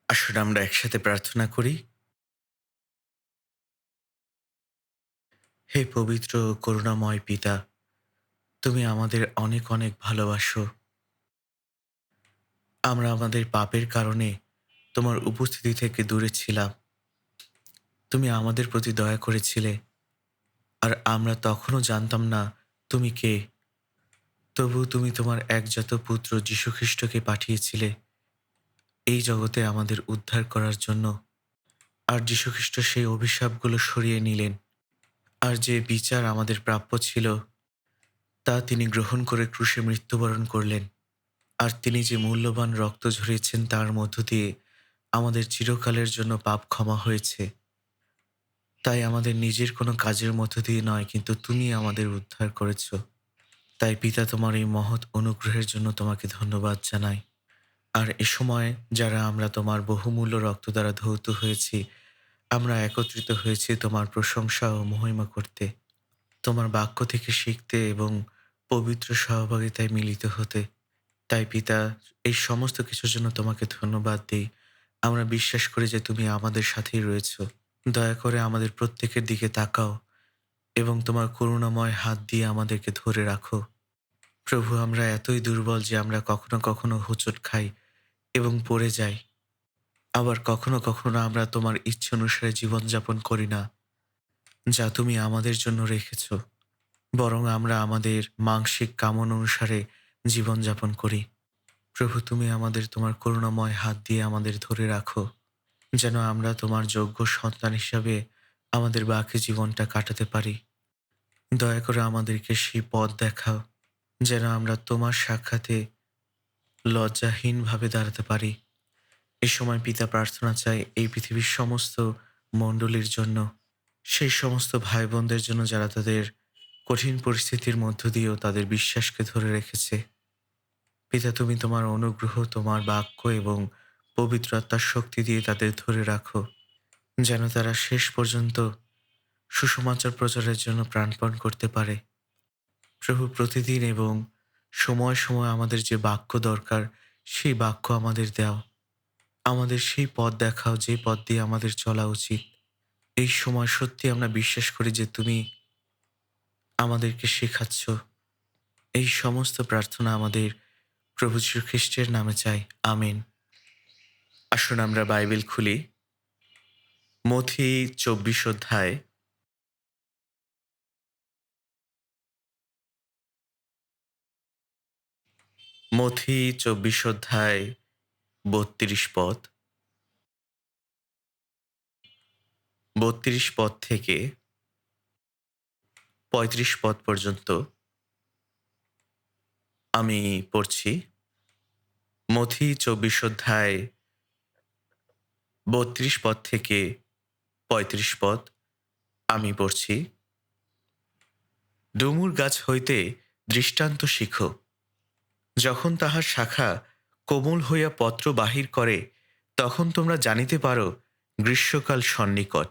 আসুন আমরা একসাথে প্রার্থনা করি। হে পবিত্র ও করুণাময় পিতা, তুমি আমাদের অনেক অনেক ভালোবাসো। আমরা আমাদের পাপের কারণে তোমার উপস্থিতি থেকে দূরে ছিলাম। তুমি আমাদের প্রতি দয়া করেছিলে, আর আমরা তখনও জানতাম না তুমি কে। তবু তুমি তোমার একজাত পুত্র যীশু খ্রিস্টকে পাঠিয়েছিলে এই জগতে আমাদের উদ্ধার করার জন্য। আর যীশু খ্রিস্ট সেই অভিশাপগুলো সরিয়ে নিলেন। আর যে বিচার আমাদের প্রাপ্য ছিল তা তিনি গ্রহণ করে ক্রুশে মৃত্যুবরণ করলেন। আর তিনি যে মূল্যবান রক্ত ঝরিয়েছেন তার মধ্য দিয়ে আমাদের চিরকালের জন্য পাপ ক্ষমা হয়েছে। তাই আমাদের নিজের কোনো কাজের মধ্য দিয়ে নয়, কিন্তু তুমি আমাদের উদ্ধার করেছ। তাই পিতা, তোমার এই মহৎ অনুগ্রহের জন্য তোমাকে ধন্যবাদ জানাই। আর এ সময় যারা আমরা তোমার বহুমূল্য রক্ত দ্বারা ধৌত হয়েছি, আমরা একত্রিত হয়েছি তোমার প্রশংসা ও মহিমা করতে, তোমার বাক্য থেকে শিখতে এবং পবিত্র সহভাগিতায় মিলিত হতে। তাই পিতা, এই সমস্ত কিছুর জন্য তোমাকে ধন্যবাদ দিই। আমরা বিশ্বাস করি যে তুমি আমাদের সাথেই রয়েছ। দয়া করে আমাদের প্রত্যেকের দিকে তাকাও এবং তোমার করুণাময় হাত দিয়ে আমাদেরকে ধরে রাখো। প্রভু, আমরা এতই দুর্বল যে আমরা কখনো কখনো হোঁচট খাই এবং পড়ে যাই। আবার কখনো কখনো আমরা তোমার ইচ্ছে অনুসারে জীবনযাপন করি না, যা তুমি আমাদের জন্য রেখেছ। বরং আমরা আমাদের মানসিক কামনা অনুসারে জীবনযাপন করি। প্রভু, তুমি আমাদের তোমার করুণাময় হাত দিয়ে আমাদের ধরে রাখো, যেন আমরা তোমার যোগ্য সন্তান হিসাবে আমাদের বাকি জীবনটা কাটাতে পারি। দয়া করে আমাদেরকে সেই পথ দেখাও, যেন আমরা তোমার সাক্ষাতে লজ্জাহীনভাবে দাঁড়াতে পারি। এই সময় পিতা, প্রার্থনা চাই এই পৃথিবীর সমস্ত মণ্ডলীর জন্য, সেই সমস্ত ভাই বোনদের জন্য যারা তাদের কঠিন পরিস্থিতির মধ্য দিয়েও তাদের বিশ্বাসকে ধরে রেখেছে। পিতা, তুমি তোমার অনুগ্রহ, তোমার বাক্য এবং পবিত্র আত্মার শক্তি দিয়ে তাদের ধরে রাখো, যেন তারা শেষ পর্যন্ত সুসমাচার প্রচারের জন্য প্রাণপণ করতে পারে। প্রভু, প্রতিদিন এবং সময় সময় আমাদের যে বাক্য দরকার, সেই বাক্য আমাদের দাও। আমাদের সেই পথ দেখাও যে পথ দিয়ে আমাদের চলা উচিত। এই সময় সত্যি আমরা বিশ্বাস করি যে তুমি আমাদেরকে শেখাচ্ছ। এই সমস্ত প্রার্থনা আমাদের প্রভু যীশু খ্রিস্টের নামে চাই। আমিন। আসুন আমরা বাইবেল খুলি। মথি ২৪ অধ্যায়, মথি ২৪ অধ্যায় ৩২ পদ, ৩২ পদ থেকে ৩৫ পদ পর্যন্ত আমি পড়ছি। মথি ২৪ অধ্যায় ৩২ পদ থেকে ৩৫ পদ আমি পড়ছি। ডুমুর গাছ হইতে দৃষ্টান্ত শিখো। যখন তাহার শাখা কোমল হইয়া পত্র বাহির করে, তখন তোমরা জানিতে পারো গ্রীষ্মকাল সন্নিকট।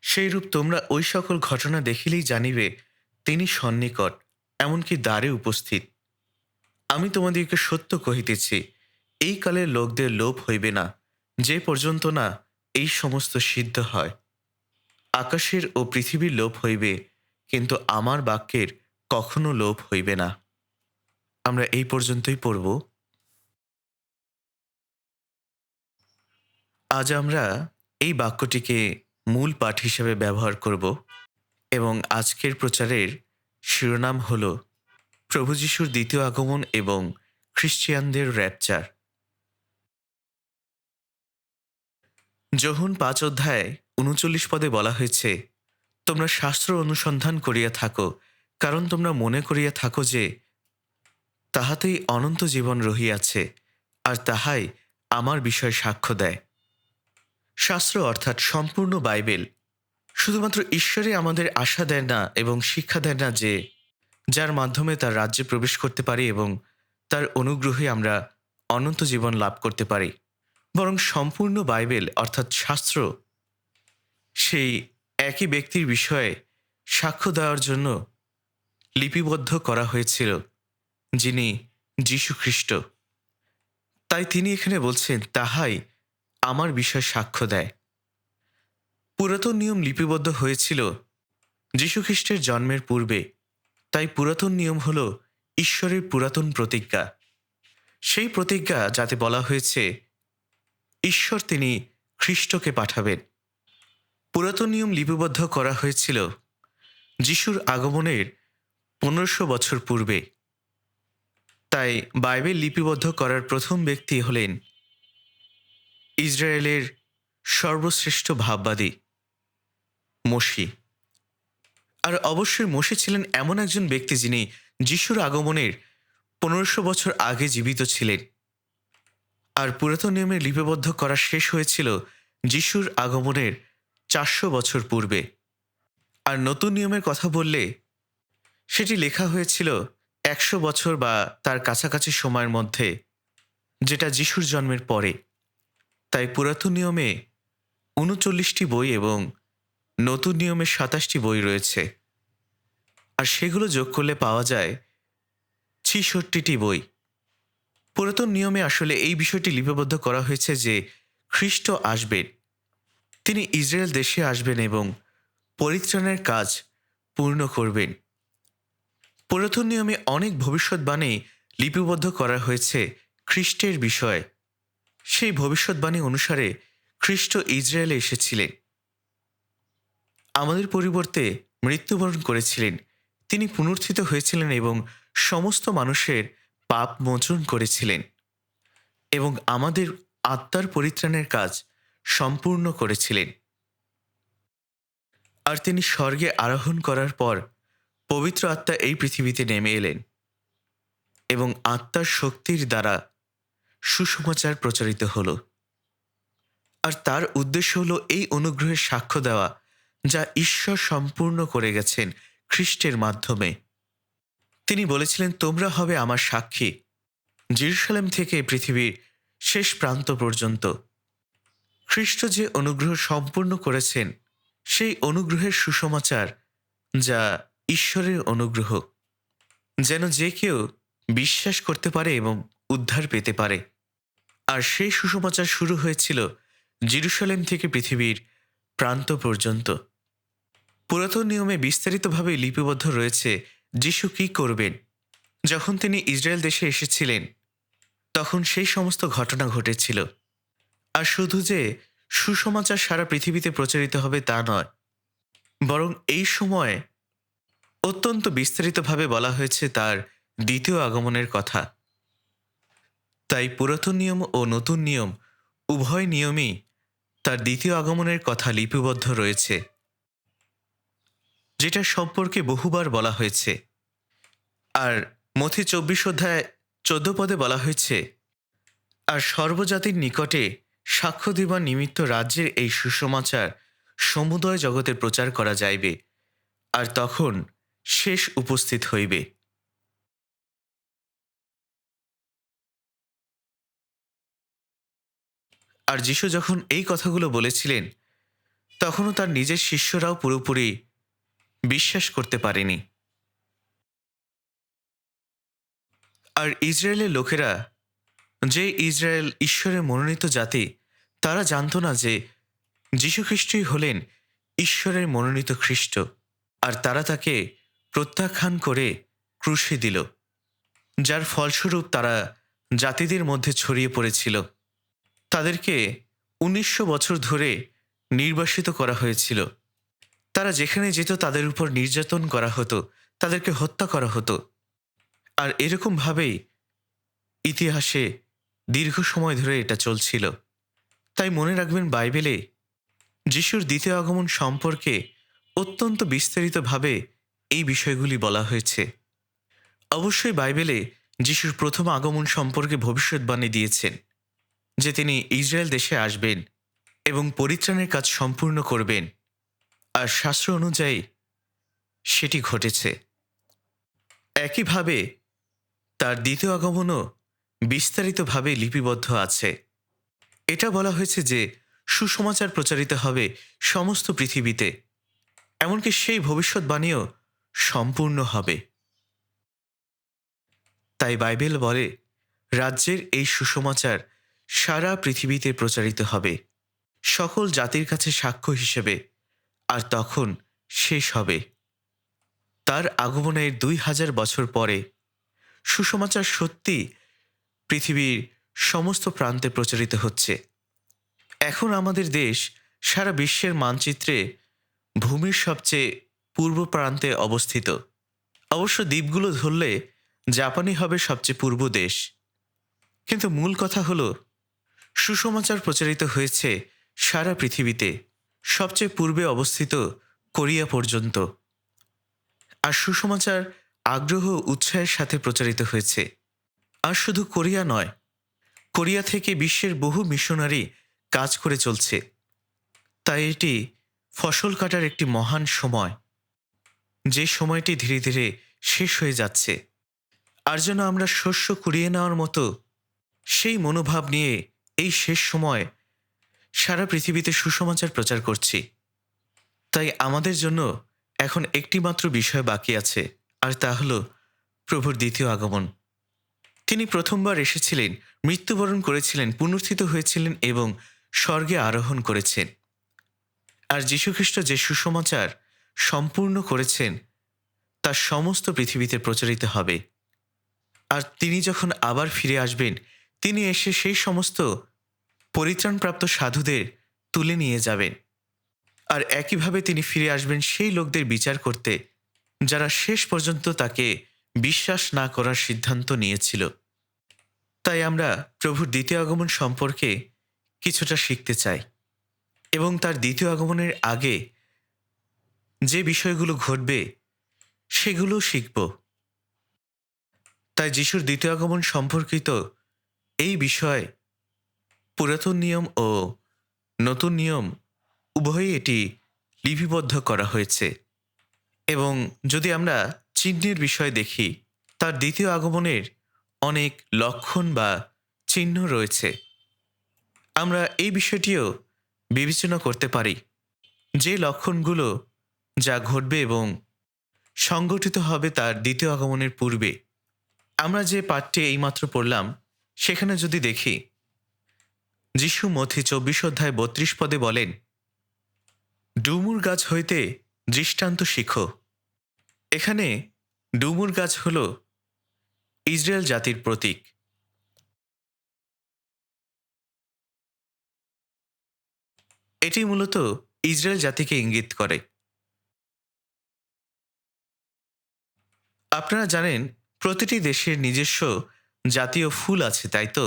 সেইরূপ তোমরা ওই সকল ঘটনা দেখিলেই জানিবে তিনি সন্নিকট, এমনকি দ্বারে উপস্থিত। আমি তোমাদিগকে সত্য কহিতেছি, এই কালের লোকদের লোভ হইবে না, যে পর্যন্ত না এই সমস্ত সিদ্ধ হয়। আকাশের ও পৃথিবীর লোভ হইবে, কিন্তু আমার বাক্যের কখনো লোভ হইবে না। আমরা এই পর্যন্তই পড়ব। আজ আমরা এই বাক্যটিকে মূল পাঠ হিসেবে ব্যবহার করব এবং আজকের প্রচারের শিরোনাম হল প্রভু যীশুর দ্বিতীয় আগমন এবং খ্রিস্টিয়ানদের র্যাপচার। যোহন ৫ অধ্যায় ৩৯ পদে বলা হয়েছে, তোমরা শাস্ত্র অনুসন্ধান করিয়া থাকো, কারণ তোমরা মনে করিয়া থাকো যে তাহাতেই অনন্ত জীবন রহিয়াছে, আর তাহাই আমার বিষয়ে সাক্ষ্য দেয়। শাস্ত্র অর্থাৎ সম্পূর্ণ বাইবেল শুধুমাত্র ঈশ্বরে আমাদের আশা দেয় না এবং শিক্ষা দেয় না যে যার মাধ্যমে তার রাজ্যে প্রবেশ করতে পারি এবং তার অনুগ্রহে আমরা অনন্ত জীবন লাভ করতে পারি, বরং সম্পূর্ণ বাইবেল অর্থাৎ শাস্ত্র সেই একই ব্যক্তির বিষয়ে সাক্ষ্য দেওয়ার জন্য লিপিবদ্ধ করা হয়েছিল, যিনি যীশু খ্রিস্ট। তাই তিনি এখানে বলছেন, তাহাই আমার বিষয় সাক্ষ্য দেয়। পুরাতন নিয়ম লিপিবদ্ধ হয়েছিল যীশুখ্রিস্টের জন্মের পূর্বে। তাই পুরাতন নিয়ম হল ঈশ্বরের পুরাতন প্রতিজ্ঞা। সেই প্রতিজ্ঞা যাতে বলা হয়েছে ঈশ্বর তিনি খ্রিস্টকে পাঠাবেন। পুরাতন নিয়ম লিপিবদ্ধ করা হয়েছিল যিশুর আগমনের 1500 বছর পূর্বে। তাই বাইবেল লিপিবদ্ধ করার প্রথম ব্যক্তি হলেন ইসরায়েলের সর্বশ্রেষ্ঠ ভাববাদী মোশি। আর অবশ্যই মোশে ছিলেন এমন একজন ব্যক্তি যিনি যিশুর আগমনের 1500 বছর আগে জীবিত ছিলেন। আর পুরাতন নিয়মের লিপিবদ্ধ করা শেষ হয়েছিল যিশুর আগমনের 400 বছর পূর্বে। আর নতুন নিয়মের কথা বললে সেটি লেখা হয়েছিল 100 বছর বা তার কাছাকাছি সময়ের মধ্যে, যেটা যিশুর জন্মের পরে। তাই পুরাতন নিয়মে 39টি বই এবং নতুন নিয়মে 27টি বই রয়েছে। আর সেগুলো যোগ করলে পাওয়া যায় 66টি বই। পুরাতন নিয়মে আসলে এই বিষয়টি লিপিবদ্ধ করা হয়েছে যে খ্রিস্ট আসবেন, তিনি ইসরায়েল দেশে আসবেন এবং পরিত্রাণের কাজ পূর্ণ করবেন। পুরাতন নিয়মে অনেক ভবিষ্যৎবাণী লিপিবদ্ধ করা হয়েছে খ্রিস্টের বিষয়ে। সেই ভবিষ্যৎবাণী অনুসারে খ্রিস্ট ইসরায়েলে এসেছিলেন, আমাদের পরিবর্তে মৃত্যুবরণ করেছিলেন, তিনি পুনরুত্থিত হয়েছিলেন এবং সমস্ত মানুষের পাপ মোচন করেছিলেন এবং আমাদের আত্মার পরিত্রাণের কাজ সম্পূর্ণ করেছিলেন। আর তিনি স্বর্গে আরোহণ করার পর পবিত্র আত্মা এই পৃথিবীতে নেমে এলেন এবং আত্মার শক্তির দ্বারা সুসমাচার প্রচারিত হল। আর তার উদ্দেশ্য হল এই অনুগ্রহের সাক্ষ্য দেওয়া যা ঈশ্বর সম্পূর্ণ করে গেছেন খ্রিস্টের মাধ্যমে। তিনি বলেছিলেন, তোমরা হবে আমার সাক্ষী জেরুসালেম থেকে পৃথিবীর শেষ প্রান্ত পর্যন্ত। খ্রিস্ট যে অনুগ্রহ সম্পূর্ণ করেছেন সেই অনুগ্রহের সুসমাচার যা ঈশ্বরের অনুগ্রহ, যেন যে কেউ বিশ্বাস করতে পারে এবং উদ্ধার পেতে পারে। আর সেই সুসমাচার শুরু হয়েছিল জেরুসালেম থেকে পৃথিবীর প্রান্ত পর্যন্ত। পুরাতন নিয়মে বিস্তারিতভাবে লিপিবদ্ধ রয়েছে যিশু কী করবেন। যখন তিনি ইসরায়েল দেশে এসেছিলেন তখন সেই সমস্ত ঘটনা ঘটেছিল। আর শুধু যে সুসমাচার সারা পৃথিবীতে প্রচারিত হবে তা নয়, বরং এই সময় অত্যন্ত বিস্তারিতভাবে বলা হয়েছে তার দ্বিতীয় আগমনের কথা। তাই পুরাতন নিয়ম ও নতুন নিয়ম উভয় নিয়মই তার দ্বিতীয় আগমনের কথা লিপিবদ্ধ রয়েছে, যেটা সম্পর্কে বহুবার বলা হয়েছে। আর মথি 24 অধ্যায় 14 পদে বলা হয়েছে, আর সর্বজাতির নিকটে সাক্ষ্য দিবার নিমিত্ত রাজ্যের এই সুসমাচার সমুদয় জগতে প্রচার করা যাইবে, আর তখন শেষ উপস্থিত হইবে। আর যিশু যখন এই কথাগুলো বলেছিলেন তখনও তার নিজের শিষ্যরাও পুরোপুরি বিশ্বাস করতে পারেনি। আর ইসরায়েলের লোকেরা, যে ইসরায়েল ঈশ্বরের মনোনীত জাতি, তারা জানত না যে যীশুখ্রিস্টই হলেন ঈশ্বরের মনোনীত খ্রিস্ট। আর তারা তাকে প্রত্যাখ্যান করে ক্রুশে দিল, যার ফলস্বরূপ তারা জাতিদের মধ্যে ছড়িয়ে পড়েছিল। তাদেরকে 1900 বছর ধরে নির্বাসিত করা হয়েছিল। তারা যেখানে যেত তাদের উপর নির্যাতন করা হতো, তাদেরকে হত্যা করা হতো। আর এরকমভাবেই ইতিহাসে দীর্ঘ সময় ধরে এটা চলছিল। তাই মনে রাখবেন, বাইবেলে যিশুর দ্বিতীয় আগমন সম্পর্কে অত্যন্ত বিস্তারিতভাবে এই বিষয়গুলি বলা হয়েছে। অবশ্যই বাইবেলে যিশুর প্রথম আগমন সম্পর্কে ভবিষ্যৎবাণী দিয়েছেন যে তিনি ইসরায়েল দেশে আসবেন এবং পরিত্রাণের কাজ সম্পূর্ণ করবেন। আর শাস্ত্র অনুযায়ী সেটি ঘটেছে। একইভাবে তার দ্বিতীয় আগমনও বিস্তারিতভাবে লিপিবদ্ধ আছে। এটা বলা হয়েছে যে সুসমাচার প্রচারিত হবে সমস্ত পৃথিবীতে, এমনকি সেই ভবিষ্যৎবাণীও সম্পূর্ণ হবে। তাই বাইবেল বলে, রাজ্যের এই সুসমাচার সারা পৃথিবীতে প্রচারিত হবে, সকল জাতির কাছে সাক্ষ্য হিসেবে, আর তখন শেষ হবে। তার আগমনের 2000 বছর পরে সুসমাচার সত্যি পৃথিবীর সমস্ত প্রান্তে প্রচারিত হচ্ছে। এখন আমাদের দেশ সারা বিশ্বের মানচিত্রে ভূমির সবচেয়ে পূর্ব প্রান্তে অবস্থিত। অবশ্য দ্বীপগুলো ধরলে জাপানই হবে সবচেয়ে পূর্ব দেশ। কিন্তু মূল কথা হলো, সুসমাচার প্রচারিত হয়েছে সারা পৃথিবীতে, সবচেয়ে পূর্বে অবস্থিত কোরিয়া পর্যন্ত। আর সুসমাচার আগ্রহ ও উৎসাহের সাথে প্রচারিত হয়েছে। আর শুধু কোরিয়া নয়, কোরিয়া থেকে বিশ্বের বহু মিশনারি কাজ করে চলছে। তাই এটি ফসল কাটার একটি মহান সময়, যে সময়টি ধীরে ধীরে শেষ হয়ে যাচ্ছে। আর যেন আমরা শস্য কুড়িয়ে নেওয়ার মতো সেই মনোভাব নিয়ে এই শেষ সময় সারা পৃথিবীতে সুসমাচার প্রচার করছি। তাই আমাদের জন্য এখন একটি মাত্র বিষয় বাকি আছে, আর তা হল প্রভুর দ্বিতীয় আগমন। তিনি প্রথমবার এসেছিলেন, মৃত্যুবরণ করেছিলেন, পুনরুত্থিত হয়েছিলেন এবং স্বর্গে আরোহণ করেছেন। আর যীশুখ্রিস্ট যে সুসমাচার সম্পূর্ণ করেছেন তা সমস্ত পৃথিবীতে প্রচারিত হবে। আর তিনি যখন আবার ফিরে আসবেন, তিনি এসে সেই সমস্ত পরিত্রাণপ্রাপ্ত সাধুদের তুলে নিয়ে যাবেন। আর একইভাবে তিনি ফিরে আসবেন সেই লোকদের বিচার করতে যারা শেষ পর্যন্ত তাকে বিশ্বাস না করার সিদ্ধান্ত নিয়েছিল। তাই আমরা প্রভুর দ্বিতীয় আগমন সম্পর্কে কিছুটা শিখতে চাই এবং তার দ্বিতীয় আগমনের আগে যে বিষয়গুলো ঘটবে সেগুলো শিখব। তাই যিশুর দ্বিতীয় আগমন সম্পর্কিত এই বিষয় পুরাতন নিয়ম ও নতুন নিয়ম উভয়ই এটি লিপিবদ্ধ করা হয়েছে। এবং যদি আমরা চিহ্নের বিষয় দেখি, তার দ্বিতীয় আগমনের অনেক লক্ষণ বা চিহ্ন রয়েছে। আমরা এই বিষয়টিও বিবেচনা করতে পারি যে লক্ষণগুলো যা ঘটবে এবং সংগঠিত হবে তার দ্বিতীয় আগমনের পূর্বে। আমরা যে পাঠটি এইমাত্র পড়লাম সেখানে যদি দেখি, যিশু মথি 24 অধ্যায় 32 পদে বলেন, ডুমুর গাছ হইতে দৃষ্টান্ত শিখো। এখানে ডুমুর গাছ হল ইসরায়েল জাতির প্রতীক। এটি মূলত ইসরায়েল জাতিকে ইঙ্গিত করে। আপনারা জানেন প্রতিটি দেশের নিজস্ব জাতীয় ফুল আছে, তাই তো?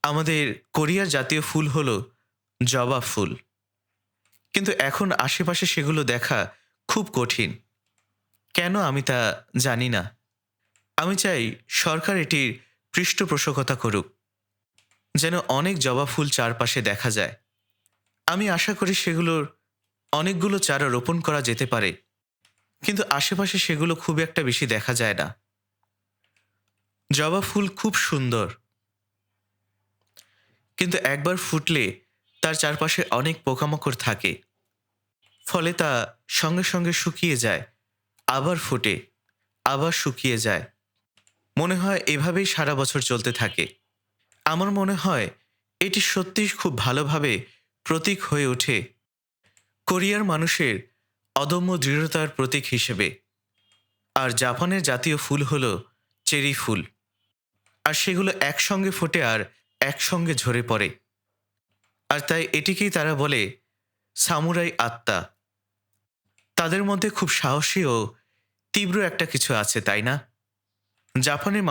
আমাদের কোরিয়ার জাতীয় ফুল হল জবা ফুল। কিন্তু এখন আশেপাশে সেগুলো দেখা খুব কঠিন। কেন আমি তা জানি না। আমি চাই সরকার এটির পৃষ্ঠপোষকতা করুক, যেন অনেক জবা ফুল চারপাশে দেখা যায়। আমি আশা করি সেগুলোর অনেকগুলো চারা রোপণ করা যেতে পারে, কিন্তু আশেপাশে সেগুলো খুব একটা বেশি দেখা যায় না। জবা ফুল খুব সুন্দর, কিন্তু একবার ফুটলে তার চারপাশে অনেক পোকামাকড় থাকে, ফলে তা সঙ্গে সঙ্গে শুকিয়ে যায়, আবার ফোটে, আবার শুকিয়ে যায়। মনে হয় এভাবেই সারা বছর চলতে থাকে। আমার মনে হয় এটি সত্যিই খুব ভালোভাবে প্রতীক হয়ে ওঠে কোরিয়ার মানুষের অদম্য দৃঢ়তার প্রতীক হিসেবে। আর জাপানের জাতীয় ফুল হল চেরি ফুল, আর সেগুলো একসঙ্গে ফোটে আর একসঙ্গে ঝরে পড়ে। আর তাই এটিকেই তারা বলে সামুরাই আত্মা। তাদের মধ্যে খুব সাহসী ও তীব্র একটা কিছু আছে, তাই না? জাপানের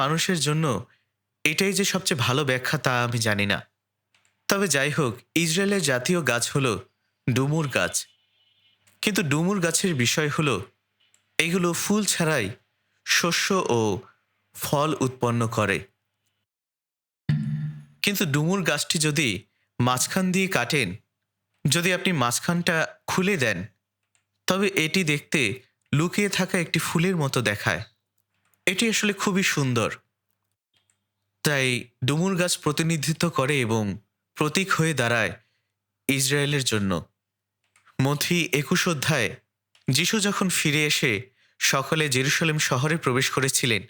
মানুষের জন্য এটাই যে সবচেয়ে ভালো ব্যাখ্যা তা আমি জানি না। তবে যাই হোক, ইসরায়েলের জাতীয় গাছ হলো ডুমুর গাছ। কিন্তু ডুমুর গাছের বিষয় হলো এগুলো ফুল ছাড়াই শস্য ও ফল উৎপন্ন করে। কিন্তু ডুমুর গাছটি যদি মাঝখান দিয়ে কাটেন, যদি আপনি মাঝখানটা খুলে দেন, তবে এটি দেখতে লুকিয়ে থাকা একটি ফুলের মতো দেখায়। এটি আসলে খুবই সুন্দর। তাই ডুমুর গাছ প্রতিনিধিত্ব করে এবং প্রতীক হয়ে দাঁড়ায় ইসরায়েলের জন্য। মথি 21 অধ্যায়ে যিশু যখন ফিরে এসে সকালে জেরুসালেম শহরে প্রবেশ করেছিলেন,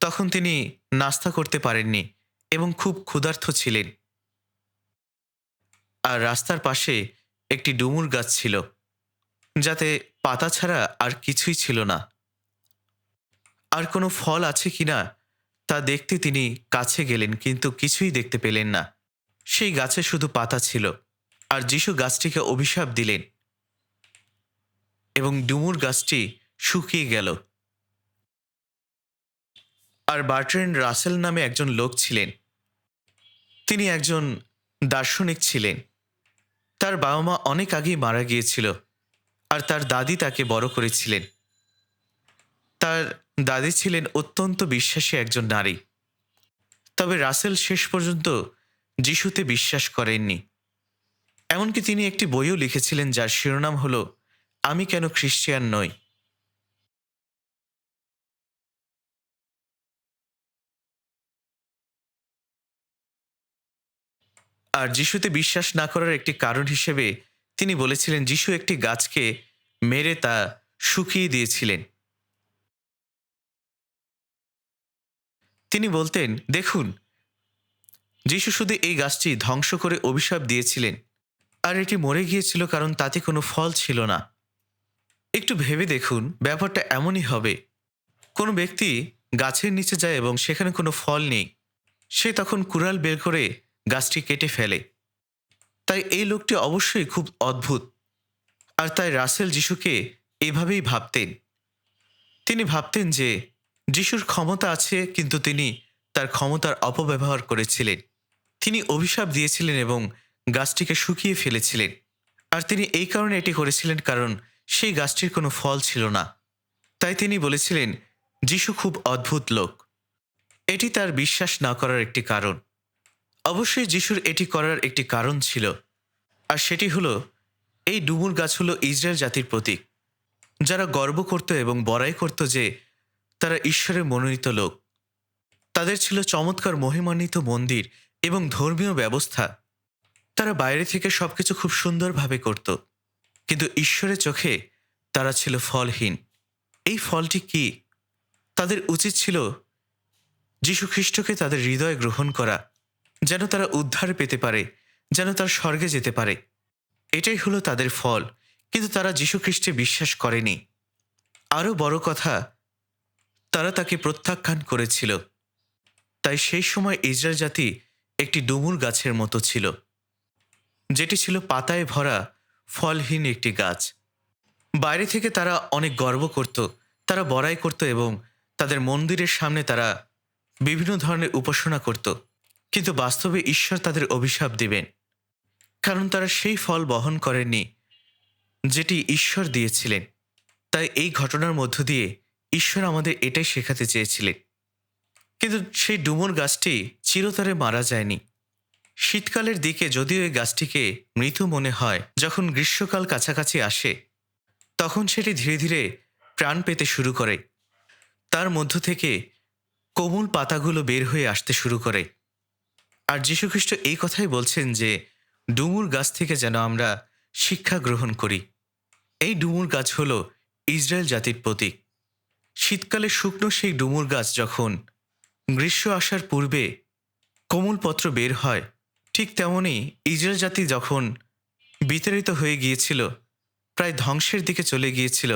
তখন তিনি নাস্তা করতে পারেননি এবং খুব ক্ষুধার্ত ছিলেন। আর রাস্তার পাশে একটি ডুমুর গাছ ছিল, যাতে পাতা ছাড়া আর কিছুই ছিল না। আর কোনো ফল আছে কিনা তা দেখতে তিনি কাছে গেলেন, কিন্তু কিছুই দেখতে পেলেন না। সেই গাছে শুধু পাতা ছিল। আর যিশু গাছটিকে অভিশাপ দিলেন এবং ডুমুর গাছটি শুকিয়ে গেল। আর বার্ট্রেন্ড রাসেল নামে একজন লোক ছিলেন। তিনি একজন দার্শনিক ছিলেন। তার বাবা মা অনেক আগেই মারা গিয়েছিল, আর তার দাদি তাকে বড় করেছিলেন। তার দাদি ছিলেন অত্যন্ত বিশ্বাসী একজন নারী। তবে রাসেল শেষ পর্যন্ত যিশুতে বিশ্বাস করেননি। এমনকি তিনি একটি বইও লিখেছিলেন, যার শিরোনাম হল আমি কেন খ্রিস্টিয়ান নই। আর যিশুতে বিশ্বাস না করার একটি কারণ হিসেবে তিনি বলেছিলেন যিশু একটি গাছকে মেরে তা শুকিয়ে দিয়েছিলেন। তিনি বলতেন, দেখুন, যিশু শুধু এই গাছটি ধ্বংস করে অভিশাপ দিয়েছিলেন, আর এটি মরে গিয়েছিল কারণ তাতে কোনো ফল ছিল না। একটু ভেবে দেখুন, ব্যাপারটা এমনই হবে। কোনো ব্যক্তি গাছের নিচে যায় এবং সেখানে কোনো ফল নেই, সে তখন কুড়াল বের করে গাছটি কেটে ফেলে। তাই এই লোকটি অবশ্যই খুব অদ্ভুত। আর তাই রাসেল যিশুকে এভাবেই ভাবতেন। তিনি ভাবতেন যে যিশুর ক্ষমতা আছে, কিন্তু তিনি তার ক্ষমতার অপব্যবহার করেছিলেন। তিনি অভিশাপ দিয়েছিলেন এবং গাছটিকে শুকিয়ে ফেলেছিলেন। আর তিনি এই কারণে এটি করেছিলেন কারণ সেই গাছটির কোনো ফল ছিল না। তাই তিনি বলেছিলেন যিশু খুব অদ্ভুত লোক। এটি তার বিশ্বাস না করার একটি কারণ। অবশ্যই যিশুর এটি করার একটি কারণ ছিল, আর সেটি হলো এই ডুমুর গাছ হলো ইসরায়েল জাতির প্রতীক, যারা গর্ব করত এবং বড়াই করত যে তারা ঈশ্বরের মনোনীত লোক। তাদের ছিল চমৎকার মহিমান্বিত মন্দির এবং ধর্মীয় ব্যবস্থা। তারা বাইরে থেকে সবকিছু খুব সুন্দরভাবে করত, কিন্তু ঈশ্বরের চোখে তারা ছিল ফলহীন। এই ফলটি কি? তাদের উচিত ছিল যীশু খ্রিস্টকে তাদের হৃদয়ে গ্রহণ করা, যেন তারা উদ্ধার পেতে পারে, যেন তারা স্বর্গে যেতে পারে। এটাই হলো তাদের ফল, কিন্তু তারা যীশু খ্রিস্টে বিশ্বাস করেনি। আরও বড় কথা, তারা তাকে প্রত্যাখ্যান করেছিল। তাই সেই সময় ইসরায়েল জাতি একটি ডুমুর গাছের মতো ছিল, যেটি ছিল পাতায় ভরা ফলহীন একটি গাছ। বাইরে থেকে তারা অনেক গর্ব করত, তারা বড়াই করত এবং তাদের মন্দিরের সামনে তারা বিভিন্ন ধরনের উপাসনা করত। কিন্তু বাস্তবে ঈশ্বর তাদের অভিশাপ দিবেন, কারণ তারা সেই ফল বহন করেননি যেটি ঈশ্বর দিয়েছিলেন। তাই এই ঘটনার মধ্য দিয়ে ঈশ্বর আমাদের এটাই শেখাতে চেয়েছিলেন। কিন্তু সেই ডুমুর গাছটি চিরতরে মারা যায়নি। শীতকালের দিকে যদিও এই গাছটিকে মৃত মনে হয়, যখন গ্রীষ্মকাল কাছাকাছি আসে তখন সেটি ধীরে ধীরে প্রাণ পেতে শুরু করে। তার মধ্য থেকে কোমল পাতাগুলো বের হয়ে আসতে শুরু করে। আর যীশুখ্রিস্ট এই কথাই বলছেন যে ডুমুর গাছ থেকে যেন আমরা শিক্ষা গ্রহণ করি। এই ডুমুর গাছ হল ইসরায়েল জাতির প্রতীক। শীতকালে শুকনো সেই ডুমুর গাছ যখন গ্রীষ্ম আসার পূর্বে কোমল পত্র বের হয়, ঠিক তেমনি ইসরায়েল জাতি যখন বিতাড়িত হয়ে গিয়েছিল, প্রায় ধ্বংসের দিকে চলে গিয়েছিল,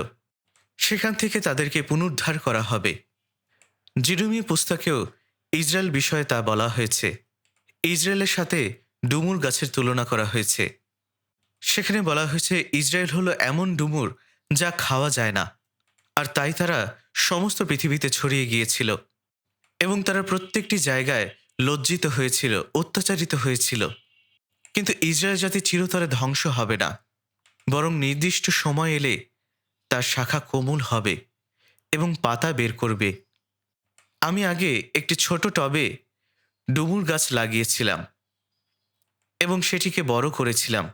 সেখান থেকে তাদেরকে পুনরুদ্ধার করা হবে। জিরুমীয় পুস্তকেও ইসরায়েল বিষয়ে তা বলা হয়েছে। ইসরায়েলের সাথে ডুমুর গাছের তুলনা করা হয়েছে। সেখানে বলা হয়েছে ইসরায়েল হলো এমন ডুমুর যা খাওয়া যায় না, আর তাই তারা সমস্ত পৃথিবীতে ছড়িয়ে গিয়েছিল এবং তারা প্রত্যেকটি জায়গায় লজ্জিত হয়েছিল, অত্যাচারিত হয়েছিল। কিন্তু ইসরায়েল জাতি চিরতরে ধ্বংস হবে না, বরং নির্দিষ্ট সময় এলে তার শাখা কোমল হবে এবং পাতা বের করবে। আমি আগে একটি ছোট টবে ডুমুর গাছ লাগিয়েছিলাম এবং সেটিকে বড় করেছিলাম,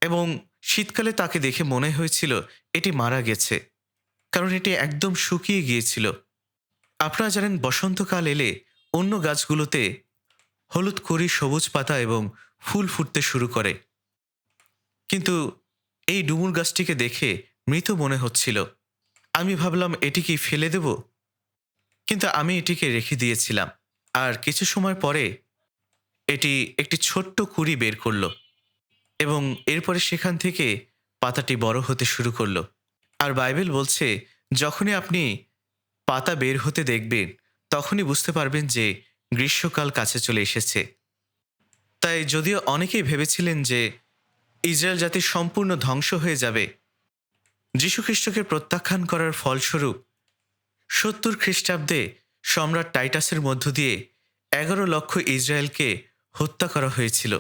এবং শীতকালে তাকে দেখে মনে হয়েছিল এটি মারা গেছে, কারণ এটি একদম শুকিয়ে গিয়েছিল। আপনারা জানেন, বসন্তকাল এলে অন্য গাছগুলোতে হলুদ কড়ি সবুজ পাতা এবং ফুল ফুটতে শুরু করে, কিন্তু এই ডুমুর গাছটিকে দেখে মৃত মনে হচ্ছিল। আমি ভাবলাম এটি কি ফেলে দেব, কিন্তু আমি এটিকে রেখে দিয়েছিলাম। আর কিছু সময় পরে এটি একটি ছোট্ট কুঁড়ি বের করলো এবং এরপরে সেখান থেকে পাতাটি বড় হতে শুরু করলো। আর বাইবেল বলছে, যখনই আপনি পাতা বের হতে দেখবেন, তখনই বুঝতে পারবেন যে গ্রীষ্মকাল কাছে চলে এসেছে। তাই যদিও অনেকেই ভেবেছিলেন যে ইসরায়েল জাতি সম্পূর্ণ ধ্বংস হয়ে যাবে, যীশুখ্রিস্টকে প্রত্যাখ্যান করার ফলস্বরূপ 70 খ্রিস্টাব্দে সম্রাট টাইটাসের মধ্য দিয়ে 11 লক্ষ ইসরায়েলকে হত্যা করা হয়েছিল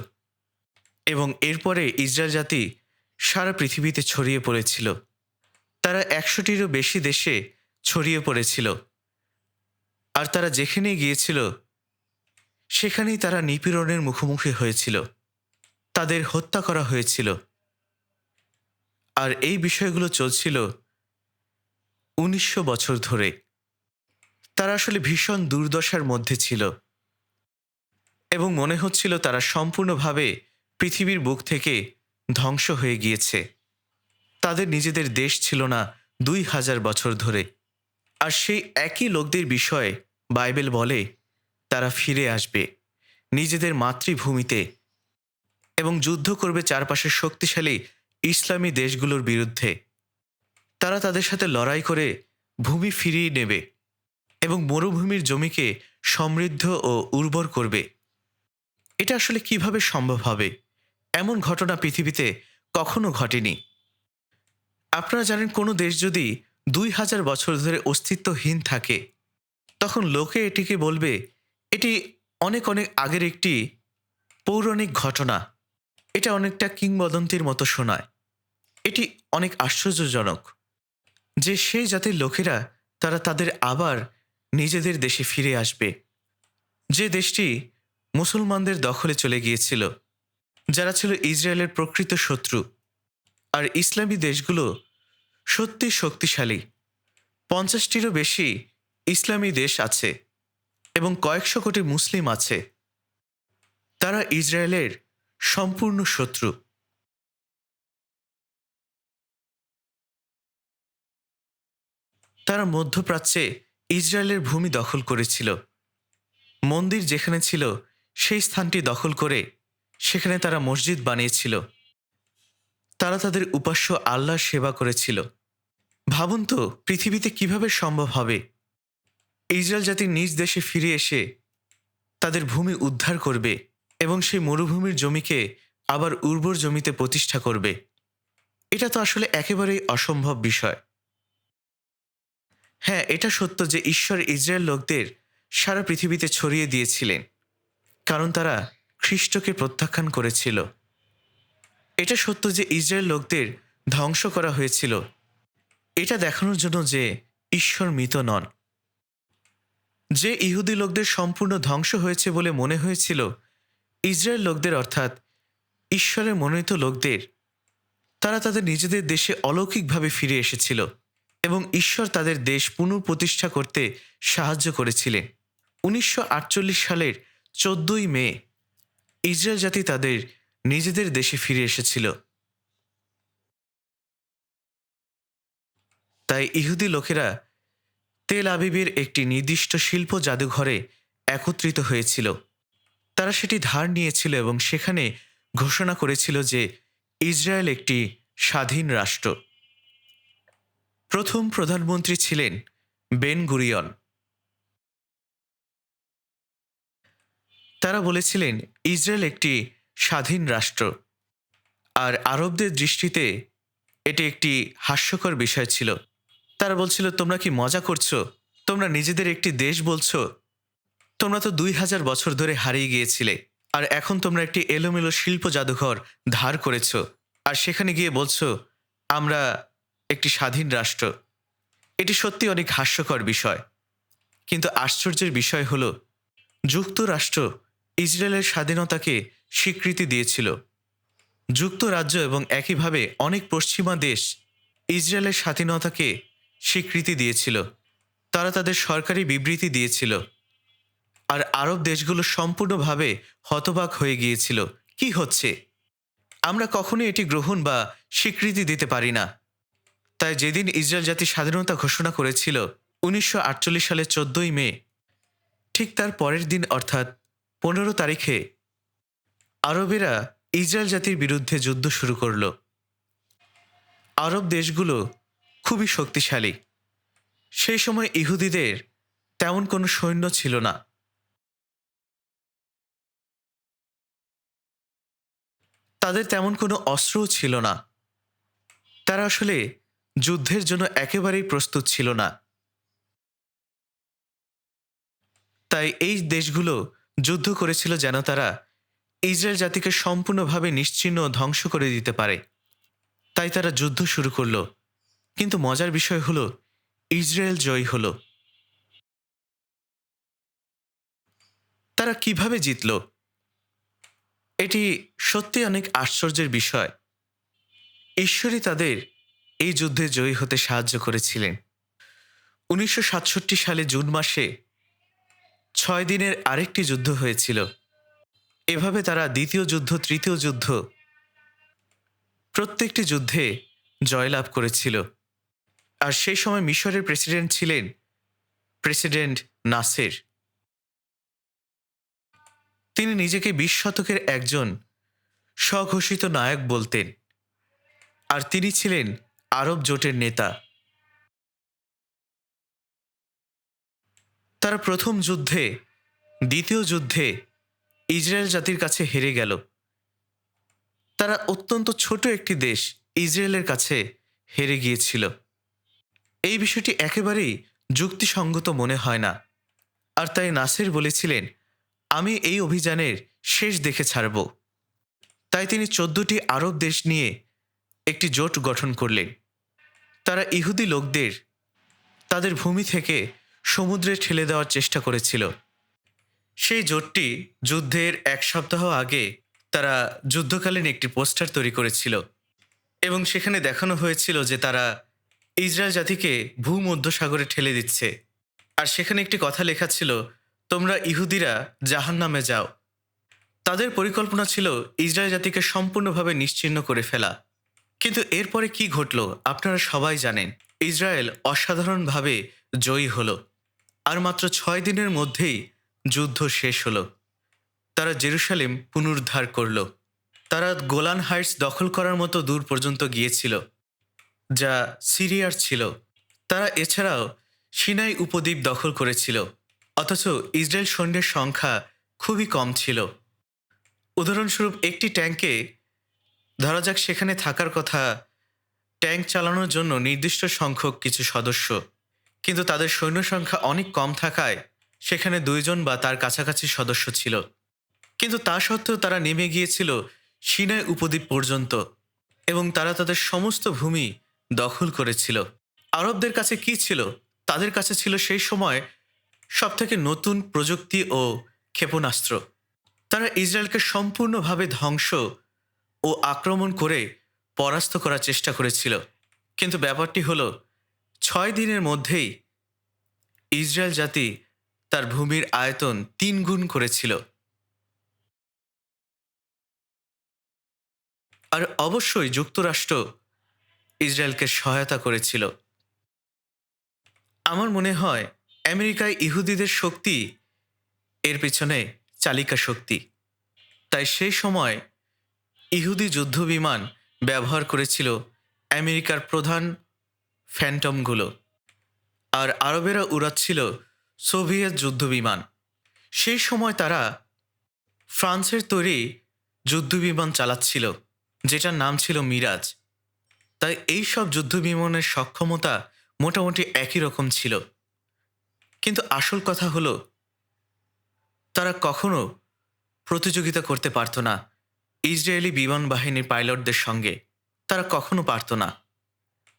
এবং এরপরে ইসরায়েল জাতি সারা পৃথিবীতে ছড়িয়ে পড়েছিল। তারা 100টিরও বেশি দেশে ছড়িয়ে পড়েছিল। আর তারা যেখানেই গিয়েছিল সেখানেই তারা নিপীড়নের মুখোমুখি হয়েছিল, তাদের হত্যা করা হয়েছিল। আর এই বিষয়গুলো চলছিল 1900 বছর ধরে। তারা আসলে ভীষণ দুর্দশার মধ্যে ছিল এবং মনে হচ্ছিল তারা সম্পূর্ণভাবে পৃথিবীর বুক থেকে ধ্বংস হয়ে গিয়েছে। তাদের নিজেদের দেশ ছিল না 2000 বছর ধরে। আর সেই একই লোকদের বিষয়ে বাইবেল বলে তারা ফিরে আসবে নিজেদের মাতৃভূমিতে এবং যুদ্ধ করবে চারপাশের শক্তিশালী ইসলামী দেশগুলোর বিরুদ্ধে। তারা তাদের সাথে লড়াই করে ভূমি ফিরিয়ে নেবে এবং মরুভূমির জমিকে সমৃদ্ধ ও উর্বর করবে। এটা আসলে কিভাবে সম্ভব হবে? এমন ঘটনা পৃথিবীতে কখনো ঘটেনি। আপনারা জানেন, কোনো দেশ যদি 2000 বছর ধরে অস্তিত্বহীন থাকে, তখন লোকে এটিকে বলবে এটি অনেক অনেক আগের একটি পৌরাণিক ঘটনা। এটা অনেকটা কিংবদন্তির মতো শোনায়। এটি অনেক আশ্চর্যজনক যে সেই জাতির লোকেরা তারা তাদের আবার নিজেদের দেশে ফিরে আসবে, যে দেশটি মুসলমানদের দখলে চলে গিয়েছিল, যারা ছিল ইসরায়েলের প্রকৃত শত্রু। আর ইসলামী দেশগুলো সত্যি শক্তিশালী। 50টিরও বেশি ইসলামী দেশ আছে এবং কয়েকশো কোটি মুসলিম আছে। তারা ইসরায়েলের সম্পূর্ণ শত্রু। তারা মধ্যপ্রাচ্যে ইসরায়েলের ভূমি দখল করেছিল। মন্দির যেখানে ছিল সেই স্থানটি দখল করে সেখানে তারা মসজিদ বানিয়েছিল। তারা তাদের উপাস্য আল্লাহর সেবা করেছিল। ভাবুন তো, পৃথিবীতে কিভাবে সম্ভব হবে ইসরায়েল জাতি নিজ দেশে ফিরে এসে তাদের ভূমি উদ্ধার করবে এবং সেই মরুভূমির জমিকে আবার উর্বর জমিতে প্রতিষ্ঠা করবে? এটা তো আসলে একেবারেই অসম্ভব বিষয়। হ্যাঁ, এটা সত্য যে ঈশ্বর ইসরায়েল লোকদের সারা পৃথিবীতে ছড়িয়ে দিয়েছিলেন, কারণ তারা খ্রিস্টকে প্রত্যাখ্যান করেছিল। এটা সত্য যে ইসরায়েল লোকদের ধ্বংস করা হয়েছিল, এটা দেখানোর জন্য যে ঈশ্বর মৃত নন। যে ইহুদি লোকদের সম্পূর্ণ ধ্বংস হয়েছে বলে মনে হয়েছিল, ইসরায়েল লোকদের অর্থাৎ ঈশ্বরের মনোনীত লোকদের, তারা তাদের নিজেদের দেশে অলৌকিকভাবে ফিরে এসেছিল এবং ঈশ্বর তাদের দেশ পুনঃপ্রতিষ্ঠা করতে সাহায্য করেছিলেন। 1948 সালের 14ই মে ইসরায়েল জাতি তাদের নিজেদের দেশে ফিরে এসেছিল। তাই ইহুদি লোকেরা তেল আবিবের একটি নির্দিষ্ট শিল্প জাদুঘরে একত্রিত হয়েছিল। তারা সেটি ধার নিয়েছিল এবং সেখানে ঘোষণা করেছিল যে ইসরায়েল একটি স্বাধীন রাষ্ট্র। প্রথম প্রধানমন্ত্রী ছিলেন বেন গুরিয়ন। তারা বলেছিলেন ইসরায়েল একটি স্বাধীন রাষ্ট্র। আর আরবদের দৃষ্টিতে এটি একটি হাস্যকর বিষয় ছিল। তারা বলছিল, তোমরা কি মজা করছো? তোমরা নিজেদের একটি দেশ বলছো? তোমরা তো 2000 বছর ধরে হারিয়ে গিয়েছিলে, আর এখন তোমরা একটি এলোমেলো শিল্প জাদুঘর ধার করেছ আর সেখানে গিয়ে বলছো আমরা একটি স্বাধীন রাষ্ট্র। এটি সত্যি অনেক হাস্যকর বিষয়। কিন্তু আশ্চর্যের বিষয় হলো, যুক্তরাষ্ট্র ইসরায়েলের স্বাধীনতাকে স্বীকৃতি দিয়েছিল। যুক্তরাজ্য এবং একইভাবে অনেক পশ্চিমা দেশ ইসরায়েলের স্বাধীনতাকে স্বীকৃতি দিয়েছিল। তারা তাদের সরকারি বিবৃতি দিয়েছিল। আর আরব দেশগুলো সম্পূর্ণভাবে হতবাক হয়ে গিয়েছিল। কি হচ্ছে? আমরা কখনোই এটি গ্রহণ বা স্বীকৃতি দিতে পারি না। তাই যেদিন ইসরায়েল জাতি স্বাধীনতা ঘোষণা করেছিল, 1948 সালের 14ই মে, ঠিক তার পরের দিন অর্থাৎ 15 তারিখে আরবেরা ইসরায়েল জাতির বিরুদ্ধে যুদ্ধ শুরু করল। আরব দেশগুলো খুবই শক্তিশালী। সেই সময় ইহুদিদের তেমন কোনো সৈন্য ছিল না। তাদের তেমন কোনো অস্ত্রও ছিল না। তারা আসলে যুদ্ধের জন্য একেবারেই প্রস্তুত ছিল না। তাই এই দেশগুলো যুদ্ধ করেছিল যেন তারা ইসরায়েল জাতিকে সম্পূর্ণভাবে নিশ্চিহ্ন ও ধ্বংস করে দিতে পারে। তাই তারা যুদ্ধ শুরু করলো। কিন্তু মজার বিষয় হলো, ইসরায়েল জয়ী হলো। তারা কিভাবে জিতল? এটি সত্যি অনেক আশ্চর্যের বিষয়। ঈশ্বরই তাদের এই যুদ্ধে জয়ী হতে সাহায্য করেছিলেন। 1967 সালে জুন মাসে 6 দিনের আরেকটি যুদ্ধ হয়েছিল। এভাবে তারা দ্বিতীয় যুদ্ধ, তৃতীয় যুদ্ধ, প্রত্যেকটি যুদ্ধে জয়লাভ করেছিল। আর সেই সময় মিশরের প্রেসিডেন্ট ছিলেন প্রেসিডেন্ট নাসের। তিনি নিজেকে 20 শতকের একজন স্বঘোষিত নায়ক বলতেন। আর তিনি ছিলেন আরব জোটের নেতা। তারা প্রথম যুদ্ধে, দ্বিতীয় যুদ্ধে ইসরায়েল জাতির কাছে হেরে গেল। তারা অত্যন্ত ছোট একটি দেশ ইসরায়েলের কাছে হেরে গিয়েছিল। এই বিষয়টি একেবারেই যুক্তিসঙ্গত মনে হয় না। আর তাই নাসের বলেছিলেন, আমি এই অভিযানের শেষ দেখে ছাড়ব। তাই তিনি 14টি আরব দেশ নিয়ে একটি জোট গঠন করলেন। তারা ইহুদি লোকদের তাদের ভূমি থেকে সমুদ্রে ঠেলে দেওয়ার চেষ্টা করেছিল। সেই জোটটি যুদ্ধের 1 সপ্তাহ আগে তারা যুদ্ধকালীন একটি পোস্টার তৈরি করেছিল এবং সেখানে দেখানো হয়েছিল যে তারা ইসরায়েল জাতিকে ভূমধ্যসাগরে ঠেলে দিচ্ছে। আর সেখানে একটি কথা লেখা ছিল, তোমরা ইহুদিরা জাহান্নামে যাও। তাদের পরিকল্পনা ছিল ইসরায়েল জাতিকে সম্পূর্ণভাবে নিশ্চিহ্ন করে ফেলা। কিন্তু এরপরে কি ঘটল আপনারা সবাই জানেন। ইসরায়েল অসাধারণভাবে জয়ী হলো। আর মাত্র 6 দিনের মধ্যেই যুদ্ধ শেষ হলো। তারা জেরুসালেম পুনরুদ্ধার করল। তারা গোলান হাইটস দখল করার মতো দূর পর্যন্ত গিয়েছিল, যা সিরিয়ার ছিল। তারা এছাড়াও সিনাই উপদ্বীপ দখল করেছিল। অথচ ইসরায়েল সৈন্যের সংখ্যা খুবই কম ছিল। উদাহরণস্বরূপ, একটি ট্যাঙ্কে ধরা যাক সেখানে থাকার কথা ট্যাঙ্ক চালানোর জন্য নির্দিষ্ট সংখ্যক কিছু সদস্য, কিন্তু তাদের সৈন্য সংখ্যা অনেক কম থাকায় সেখানে 2 জন বা তার কাছাকাছি সদস্য ছিল। কিন্তু তা সত্ত্বেও তারা নেমে গিয়েছিল সিনাই উপদ্বীপ পর্যন্ত এবং তারা তাদের সমস্ত ভূমি দখল করেছিল। আরবদের কাছে কি ছিল? তাদের কাছে ছিল সেই সময় সবথেকে নতুন প্রযুক্তি ও ক্ষেপণাস্ত্র। তারা ইসরায়েলকে সম্পূর্ণভাবে ধ্বংস ও আক্রমণ করে পরাস্ত করার চেষ্টা করেছিল। কিন্তু ব্যাপারটি হলো, 6 দিনের মধ্যেই ইসরায়েল জাতি তার ভূমির আয়তন 3 গুণ করেছিল। আর অবশ্যই যুক্তরাষ্ট্র ইসরায়েলকে সহায়তা করেছিল। আমার মনে হয় আমেরিকায় ইহুদিদের শক্তি এর পিছনে চালিকা শক্তি। তাই সেই সময় ইহুদি যুদ্ধবিমান ব্যবহার করেছিল আমেরিকার প্রধান ফ্যান্টমগুলো, আর আরবেরা উড়াচ্ছিল সোভিয়েত যুদ্ধবিমান। সেই সময় তারা ফ্রান্সের তৈরি যুদ্ধবিমান চালাচ্ছিল, যেটার নাম ছিল মিরাজ। তাই এই সব যুদ্ধবিমানের সক্ষমতা মোটামুটি একই রকম ছিল। কিন্তু আসল কথা হলো, তারা কখনো প্রতিযোগিতা করতে পারত না ইসরায়েলি বিমান বাহিনীর পাইলটদের সঙ্গে। তারা কখনো পারত না।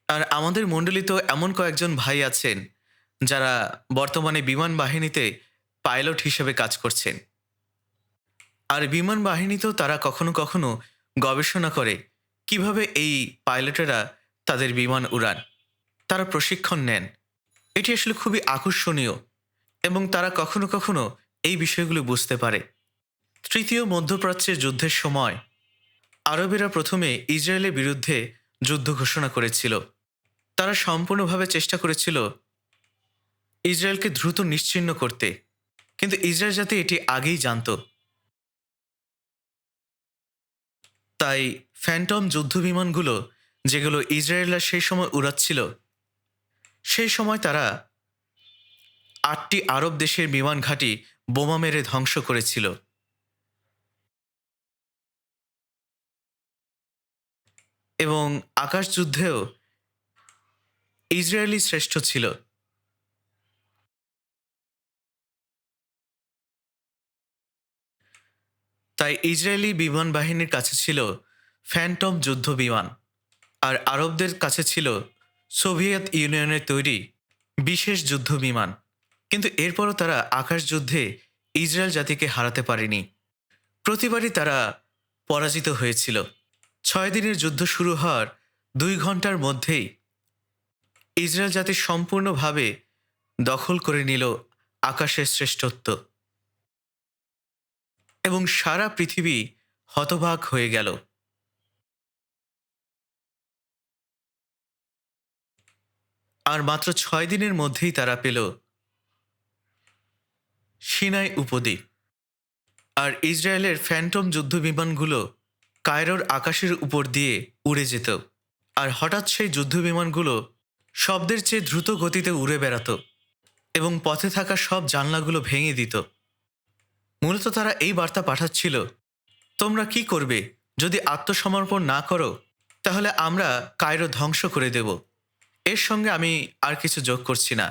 আর আমাদের মণ্ডলীতেও এমন কয়েকজন ভাই আছেন যারা বর্তমানে বিমান বাহিনীতে পাইলট হিসেবে কাজ করছেন। আর বিমান বাহিনীতেও তারা কখনো কখনো গবেষণা করে কিভাবে এই পাইলটেরা তাদের বিমান উড়ান। তারা প্রশিক্ষণ নেন। এটি আসলে খুবই আকর্ষণীয় এবং তারা কখনো কখনো এই বিষয়গুলো বুঝতে পারে। তৃতীয় মধ্যপ্রাচ্যের যুদ্ধের সময় আরবেরা প্রথমে ইসরায়েলের বিরুদ্ধে যুদ্ধ ঘোষণা করেছিল। তারা সম্পূর্ণভাবে চেষ্টা করেছিল ইসরায়েলকে দ্রুত নিশ্চিহ্ন করতে। কিন্তু ইসরায়েল জাতি এটি আগেই জানত। তাই ফ্যান্টম যুদ্ধবিমানগুলো, যেগুলো ইসরায়েলরা সেই সময় উড়াচ্ছিল, সেই সময় তারা ৮টি আরব দেশের বিমান ঘাঁটি বোমা মেরে ধ্বংস করেছিল। এবং আকাশযুদ্ধেও ইসরায়েলই শ্রেষ্ঠ ছিল। তাই ইসরায়েলি বিমান বাহিনীর কাছে ছিল ফ্যান্টম যুদ্ধ বিমান, আর আরবদের কাছে ছিল সোভিয়েত ইউনিয়নের তৈরি বিশেষ যুদ্ধ বিমান। কিন্তু এরপরও তারা আকাশযুদ্ধে ইসরায়েল জাতিকে হারাতে পারেনি। প্রতিবারই তারা পরাজিত হয়েছিল। 6 দিনের যুদ্ধ শুরু হওয়ার 2 ঘন্টার মধ্যেই ইসরায়েল জাতি সম্পূর্ণভাবে দখল করে নিল আকাশের শ্রেষ্ঠত্ব, এবং সারা পৃথিবী হতবাক হয়ে গেল। আর মাত্র 6 দিনের মধ্যেই তারা পেল সিনাই উপদ্বীপ। আর ইসরায়েলের ফ্যান্টম যুদ্ধবিমানগুলো কায়রোর আকাশের উপর দিয়ে উড়ে যেত। আর হঠাৎ সেই যুদ্ধবিমানগুলো শব্দের চেয়ে দ্রুত গতিতে উড়ে বেড়াতো এবং পথে থাকা সব জানলাগুলো ভেঙে দিত। মূলত তারা এই বার্তা পাঠাচ্ছিল, তোমরা কি করবে? যদি আত্মসমর্পণ না করো তাহলে আমরা কায়রো ধ্বংস করে দেব। এর সঙ্গে আমি আর কিছু যোগ করছি না।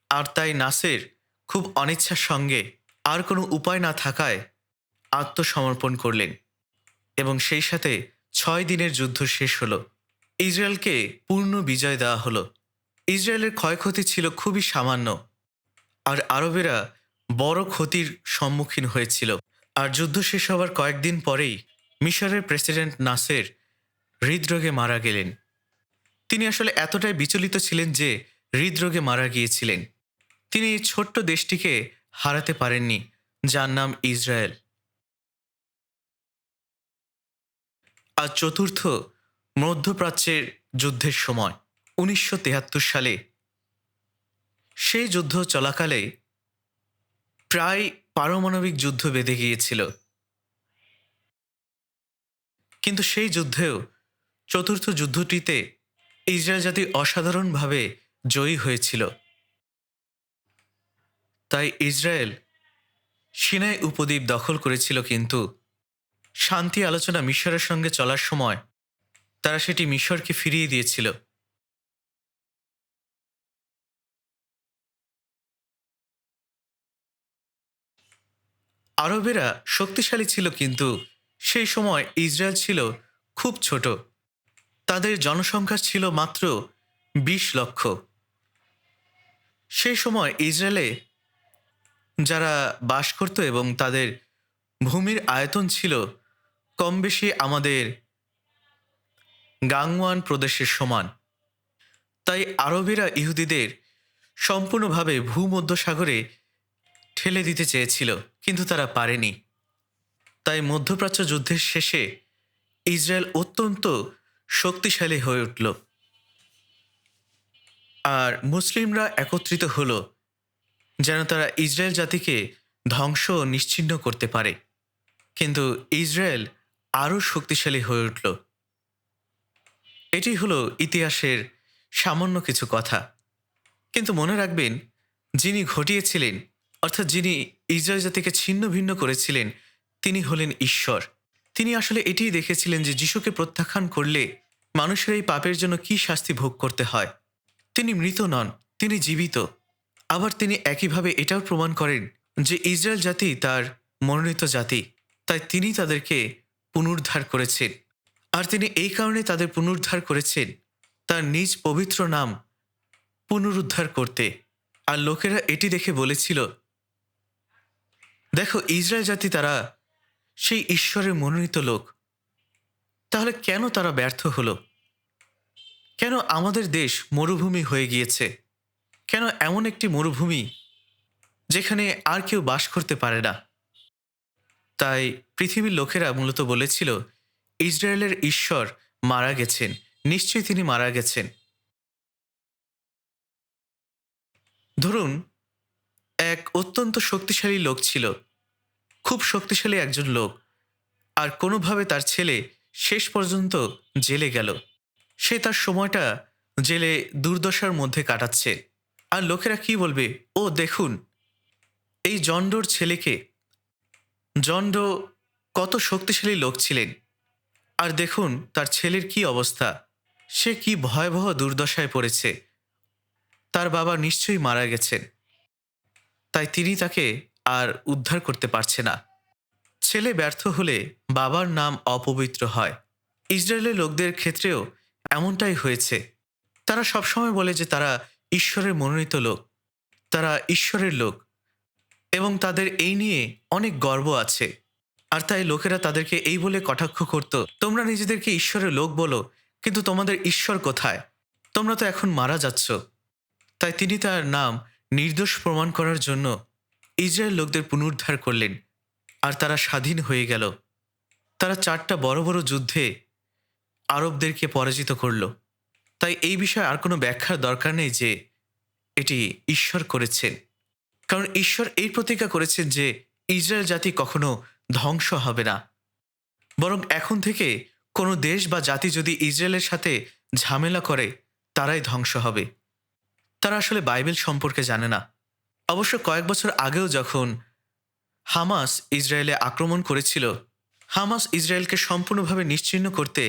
আর তাই নাসের খুব অনিচ্ছার সঙ্গে, আর কোনো উপায় না থাকায় আত্মসমর্পণ করলেন, এবং সেই সাথে 6 দিনের যুদ্ধ শেষ হলো। ইসরায়েলকে পূর্ণ বিজয় দেওয়া হলো। ইসরায়েলের ক্ষয়ক্ষতি ছিল খুবই সামান্য, আর আরবেরা বড় ক্ষতির সম্মুখীন হয়েছিল। আর যুদ্ধ শেষ হওয়ার কয়েকদিন পরেই মিশরের প্রেসিডেন্ট নাসের হৃদরোগে মারা গেলেন। তিনি আসলে এতটাই বিচলিত ছিলেন যে হৃদরোগে মারা গিয়েছিলেন। তিনি এই ছোট্ট দেশটিকে হারাতে পারেননি, যার নাম ইসরায়েল। আর চতুর্থ মধ্যপ্রাচ্যের যুদ্ধের সময় 1973 সালে, সেই যুদ্ধ চলাকালে প্রায় পারমাণবিক যুদ্ধ বেঁধে গিয়েছিল। কিন্তু সেই যুদ্ধেও, চতুর্থ যুদ্ধটিতে ইসরায়েল জাতি অসাধারণভাবে জয়ী হয়েছিল। তাই ইসরায়েল সিনাই উপদ্বীপ দখল করেছিল, কিন্তু শান্তি আলোচনা মিশরের সঙ্গে চলার সময় তারা সেটি মিশরকে ফিরিয়ে দিয়েছিল। আরবেরা শক্তিশালী ছিল, কিন্তু সেই সময় ইসরায়েল ছিল খুব ছোট। তাদের জনসংখ্যা ছিল মাত্র 20 লক্ষ। সেই সময় ইসরায়েলে যারা বাস করত এবং তাদের ভূমির আয়তন ছিল কম বেশি আমাদের গাংওয়ান প্রদেশের সমান। তাই আরবেরা ইহুদিদের সম্পূর্ণভাবে ভূমধ্যসাগরে ঠেলে দিতে চেয়েছিল, কিন্তু তারা পারেনি। তাই মধ্যপ্রাচ্য যুদ্ধের শেষে ইসরায়েল অত্যন্ত শক্তিশালী হয়ে উঠল, আর মুসলিমরা একত্রিত হলো যেন তারা ইসরায়েল জাতিকে ধ্বংস ও নিশ্চিহ্ন করতে পারে। কিন্তু ইসরায়েল আরও শক্তিশালী হয়ে উঠল। এটি হলো ইতিহাসের সামান্য কিছু কথা। কিন্তু মনে রাখবেন, যিনি ঘটিয়েছিলেন, অর্থাৎ যিনি ইসরায়েল জাতিকে ছিন্ন ভিন্ন করেছিলেন, তিনি হলেন ঈশ্বর। তিনি আসলে এটিই দেখেছিলেন যে যিশুকে প্রত্যাখ্যান করলে মানুষের এই পাপের জন্য কী শাস্তি ভোগ করতে হয়। তিনি মৃত নন, তিনি জীবিত। আবার তিনি একইভাবে এটাও প্রমাণ করেন যে ইসরায়েল জাতি তার মনোনীত জাতি, তাই তিনি তাদেরকে পুনরুদ্ধার করেছেন। আর তিনি এই কারণে তাদের পুনরুদ্ধার করেছেন তার নিজ পবিত্র নাম পুনরুদ্ধার করতে। আর লোকেরা এটি দেখে বলেছিল, দেখো ইসরায়েল জাতি, তারা সেই ঈশ্বরের মনোনীত লোক। তাহলে কেন তারা ব্যর্থ হলো? কেন আমাদের দেশ মরুভূমি হয়ে গিয়েছে? কেন এমন একটি মরুভূমি যেখানে আর কেউ বাস করতে পারে না? তাই পৃথিবীর লোকেরা মূলত বলেছিল, ইসরায়েলের ঈশ্বর মারা গেছেন, নিশ্চয়ই তিনি মারা গেছেন। ধরুন, এক অত্যন্ত শক্তিশালী লোক ছিল, খুব শক্তিশালী একজন লোক, আর কোনোভাবে তার ছেলে শেষ পর্যন্ত জেলে গেল। সে তার সময়টা জেলে দুর্দশার মধ্যে কাটাচ্ছে। আর লোকেরা কি বলবে? ও দেখুন, এই জন্ডোর ছেলেকে। জন্ড কত শক্তিশালী লোক ছিলেন, আর দেখুন তার ছেলের কি অবস্থা। সে কি ভয়াবহ দুর্দশায় পড়েছে। তার বাবা নিশ্চয়ই মারা গেছেন, তাই তিনি তাকে আর উদ্ধার করতে পারছে না। ছেলে ব্যর্থ হলে বাবার নাম অপবিত্র হয়। ইসরায়েলের লোকদের ক্ষেত্রেও এমনটাই হয়েছে। তারা সবসময় বলে যে তারা ঈশ্বরের মনোনীত লোক, তারা ঈশ্বরের লোক, এবং তাদের এই নিয়ে অনেক গর্ব আছে। আর তাই লোকেরা তাদেরকে এই বলে কটাক্ষ করত, তোমরা নিজেদেরকে ঈশ্বরের লোক বলো, কিন্তু তোমাদের ঈশ্বর কোথায়? তোমরা তো এখন মারা যাচ্ছ। তাই তিনি তার নাম নির্দোষ প্রমাণ করার জন্য ইসরায়েল লোকদের পুনরুদ্ধার করলেন, আর তারা স্বাধীন হয়ে গেল। তারা 4টা বড় বড় যুদ্ধে আরবদেরকে পরাজিত করল। তাই এই বিষয়ে আর কোনো ব্যাখ্যার দরকার নেই যে এটি ঈশ্বর করেছেন, কারণ ঈশ্বর এই প্রতিজ্ঞা করেছেন যে ইসরায়েল জাতি কখনো ধ্বংস হবে না। বরং এখন থেকে কোনো দেশ বা জাতি যদি ইসরায়েলের সাথে ঝামেলা করে, তারাই ধ্বংস হবে। তারা আসলে বাইবেল সম্পর্কে জানে না। অবশ্য কয়েক বছর আগেও যখন হামাস ইসরায়েলে আক্রমণ করেছিল, হামাস ইসরায়েলকে সম্পূর্ণভাবে নিশ্চিহ্ন করতে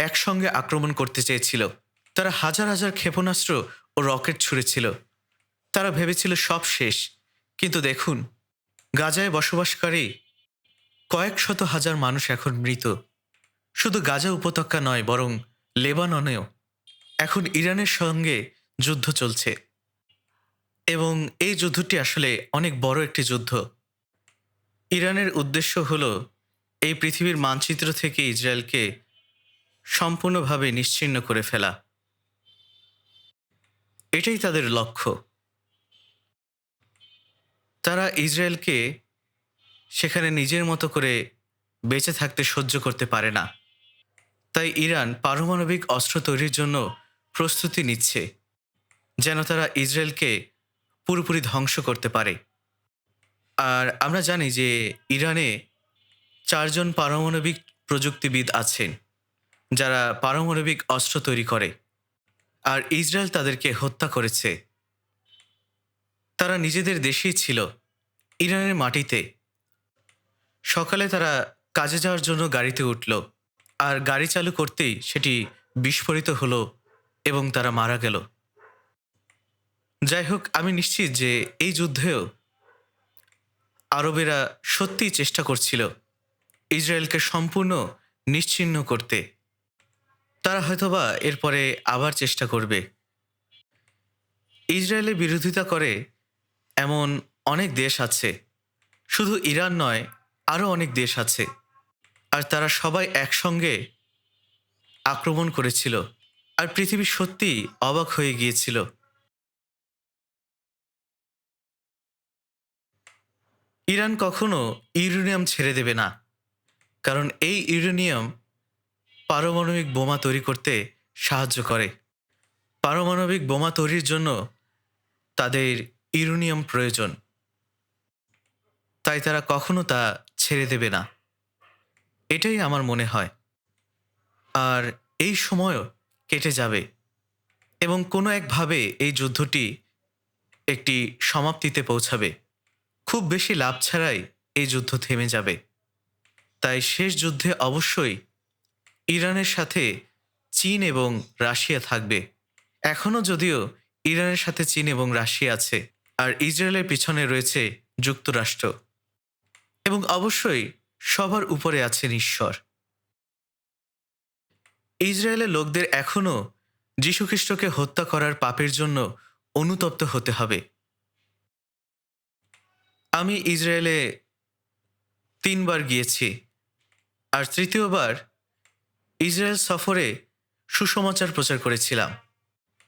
একসঙ্গে আক্রমণ করতে চেয়েছিল। তারা হাজার হাজার ক্ষেপণাস্ত্র ও রকেট ছুঁড়েছিল। তারা ভেবেছিল সব শেষ। কিন্তু দেখুন, গাজায় বসবাসকারী কয়েক শত হাজার মানুষ এখন মৃত। শুধু গাজা উপত্যকা নয়, বরং লেবাননেও এখন ইরানের সঙ্গে যুদ্ধ চলছে। এবং এই যুদ্ধটি আসলে অনেক বড় একটি যুদ্ধ। ইরানের উদ্দেশ্য হল এই পৃথিবীর মানচিত্র থেকে ইসরায়েলকে সম্পূর্ণভাবে নিশ্চিহ্ন করে ফেলা। এটাই তাদের লক্ষ্য। তারা ইসরায়েলকে সেখানে নিজের মতো করে বেঁচে থাকতে সহ্য করতে পারে না। তাই ইরান পারমাণবিক অস্ত্র তৈরির জন্য প্রস্তুতি নিচ্ছে, যেন তারা ইসরায়েলকে পুরোপুরি ধ্বংস করতে পারে। আর আমরা জানি যে ইরানে 4জন পারমাণবিক প্রযুক্তিবিদ আছেন, যারা পারমাণবিক অস্ত্র তৈরি করে। আর ইসরায়েল তাদেরকে হত্যা করেছে। তারা নিজেদের দেশেই ছিল, ইরানের মাটিতে। সকালে তারা কাজে যাওয়ার জন্য গাড়িতে উঠল, আর গাড়ি চালু করতেই সেটি বিস্ফোরিত হলো এবং তারা মারা গেল। যাই হোক, আমি নিশ্চিত যে এই যুদ্ধেও আরবেরা সত্যিই চেষ্টা করছিল ইসরায়েলকে সম্পূর্ণ নিশ্চিহ্ন করতে। তারা হয়তোবা এরপরে আবার চেষ্টা করবে। ইসরায়েলের বিরোধিতা করে এমন অনেক দেশ আছে, শুধু ইরান নয়, আরও অনেক দেশ আছে। আর তারা সবাই একসঙ্গে আক্রমণ করেছিল, আর পৃথিবী সত্যিই অবাক হয়ে গিয়েছিল। ইরান কখনো ইউরেনিয়াম ছেড়ে দেবে না, কারণ এই ইউরেনিয়াম পারমাণবিক বোমা তৈরি করতে সাহায্য করে। পারমাণবিক বোমা তৈরির জন্য তাদের ইউরেনিয়াম প্রয়োজন, তাই তারা কখনো তা ছেড়ে দেবে না। এটাই আমার মনে হয়। আর এই সময়ও কেটে যাবে, এবং কোনো একভাবে এই যুদ্ধটি একটি সমাপ্তিতে পৌঁছাবে। খুব বেশি লাভ ছাড়াই এই যুদ্ধ থেমে যাবে। তাই শেষ যুদ্ধে অবশ্যই ইরানের সাথে চীন এবং রাশিয়া থাকবে। এখনও যদিও ইরানের সাথে চীন এবং রাশিয়া আছে, আর ইসরায়েলের পিছনে রয়েছে যুক্তরাষ্ট্র, এবং অবশ্যই সবার উপরে আছেন ঈশ্বর। ইসরায়েলের লোকদের এখনও যীশুখ্রিস্টকে হত্যা করার পাপের জন্য অনুতপ্ত হতে হবে। আমি ইসরায়েলে 3বার গিয়েছি, আর তৃতীয়বার ইসরায়েল সফরে সুসমাচার প্রচার করেছিলাম।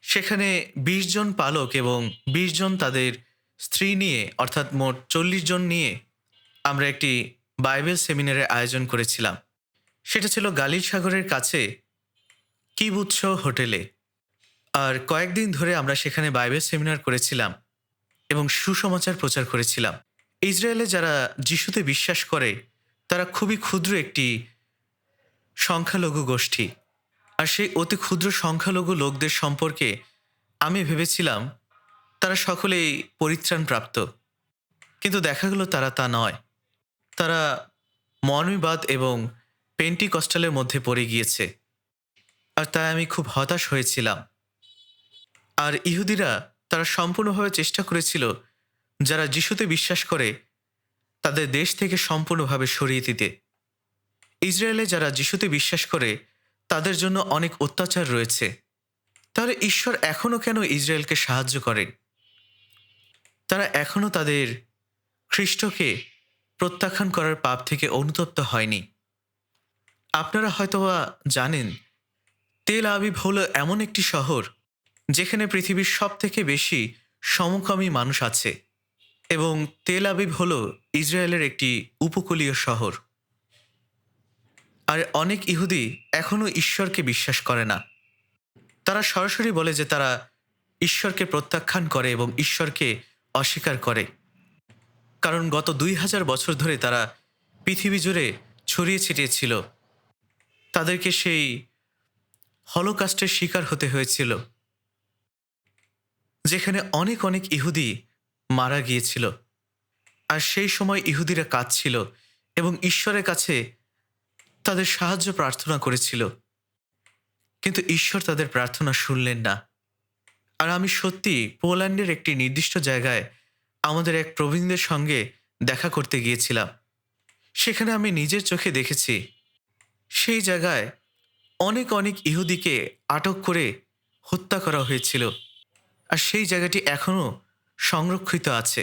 সেখানে 20 জন পালক এবং 20 জন তাদের স্ত্রী নিয়ে, অর্থাৎ মোট 40 জন নিয়ে আমরা একটি বাইবেল সেমিনারের আয়োজন করেছিলাম। সেটা ছিল গালিল সাগরের কাছে কিবুৎস হোটেলে। আর কয়েকদিন ধরে আমরা সেখানে বাইবেল সেমিনার করেছিলাম। এবং সুসমাচার প্রচার করেছিলাম। ইসরায়েলে যারা যিশুতে বিশ্বাস করে তারা খুবই ক্ষুদ্র একটি সংখ্যালঘু গোষ্ঠী। আর সেই অতি ক্ষুদ্র সংখ্যালঘু লোকদের সম্পর্কে আমি ভেবেছিলাম তারা সকলেই পরিত্রাণপ্রাপ্ত, কিন্তু দেখা গেল তারা তা নয়। তারা মর্মীবাদ এবং পেন্টিকস্টালের মধ্যে পড়ে গিয়েছে, আর তাই আমি খুব হতাশ হয়েছিলাম। আর ইহুদিরা তারা সম্পূর্ণভাবে চেষ্টা করেছিল যারা যিশুতে বিশ্বাস করে তাদের দেশ থেকে সম্পূর্ণভাবে সরিয়ে দিতে। ইসরায়েলে যারা যিশুতে বিশ্বাস করে তাদের জন্য অনেক অত্যাচার রয়েছে। তাহলে ঈশ্বর এখনও কেন ইসরায়েলকে সাহায্য করেন? তারা এখনও তাদের খ্রিস্টকে প্রত্যাখ্যান করার পাপ থেকে অনুতপ্ত হয়নি। আপনারা হয়তোবা জানেন, তেল আবিব হলো এমন একটি শহর যেখানে পৃথিবীর সবথেকে বেশি সমকামী মানুষ আছে, এবং তেল আবিব হলো ইসরায়েলের একটি উপকূলীয় শহর। আর অনেক ইহুদি এখনও ঈশ্বরকে বিশ্বাস করে না। তারা সরাসরি বলে যে তারা ঈশ্বরকে প্রত্যাখ্যান করে এবং ঈশ্বরকে অস্বীকার করে, কারণ গত 2000 বছর ধরে তারা পৃথিবী জুড়ে ছড়িয়ে ছিটিয়ে ছিল। তাদেরকে সেই হলোকাস্টের শিকার হতে হয়েছিল, যেখানে অনেক অনেক ইহুদি মারা গিয়েছিল। আর সেই সময় ইহুদিরা কাঁদছিল এবং ঈশ্বরের কাছে তাদের সাহায্য প্রার্থনা করেছিল, কিন্তু ঈশ্বর তাদের প্রার্থনা শুনলেন না। আর আমি সত্যি পোল্যান্ডের একটি নির্দিষ্ট জায়গায় আমাদের এক প্রবীণদের সঙ্গে দেখা করতে গিয়েছিলাম। সেখানে আমি নিজের চোখে দেখেছি সেই জায়গায় অনেক অনেক ইহুদিকে আটক করে হত্যা করা হয়েছিল, আর সেই জায়গাটি এখনও সংরক্ষিত আছে।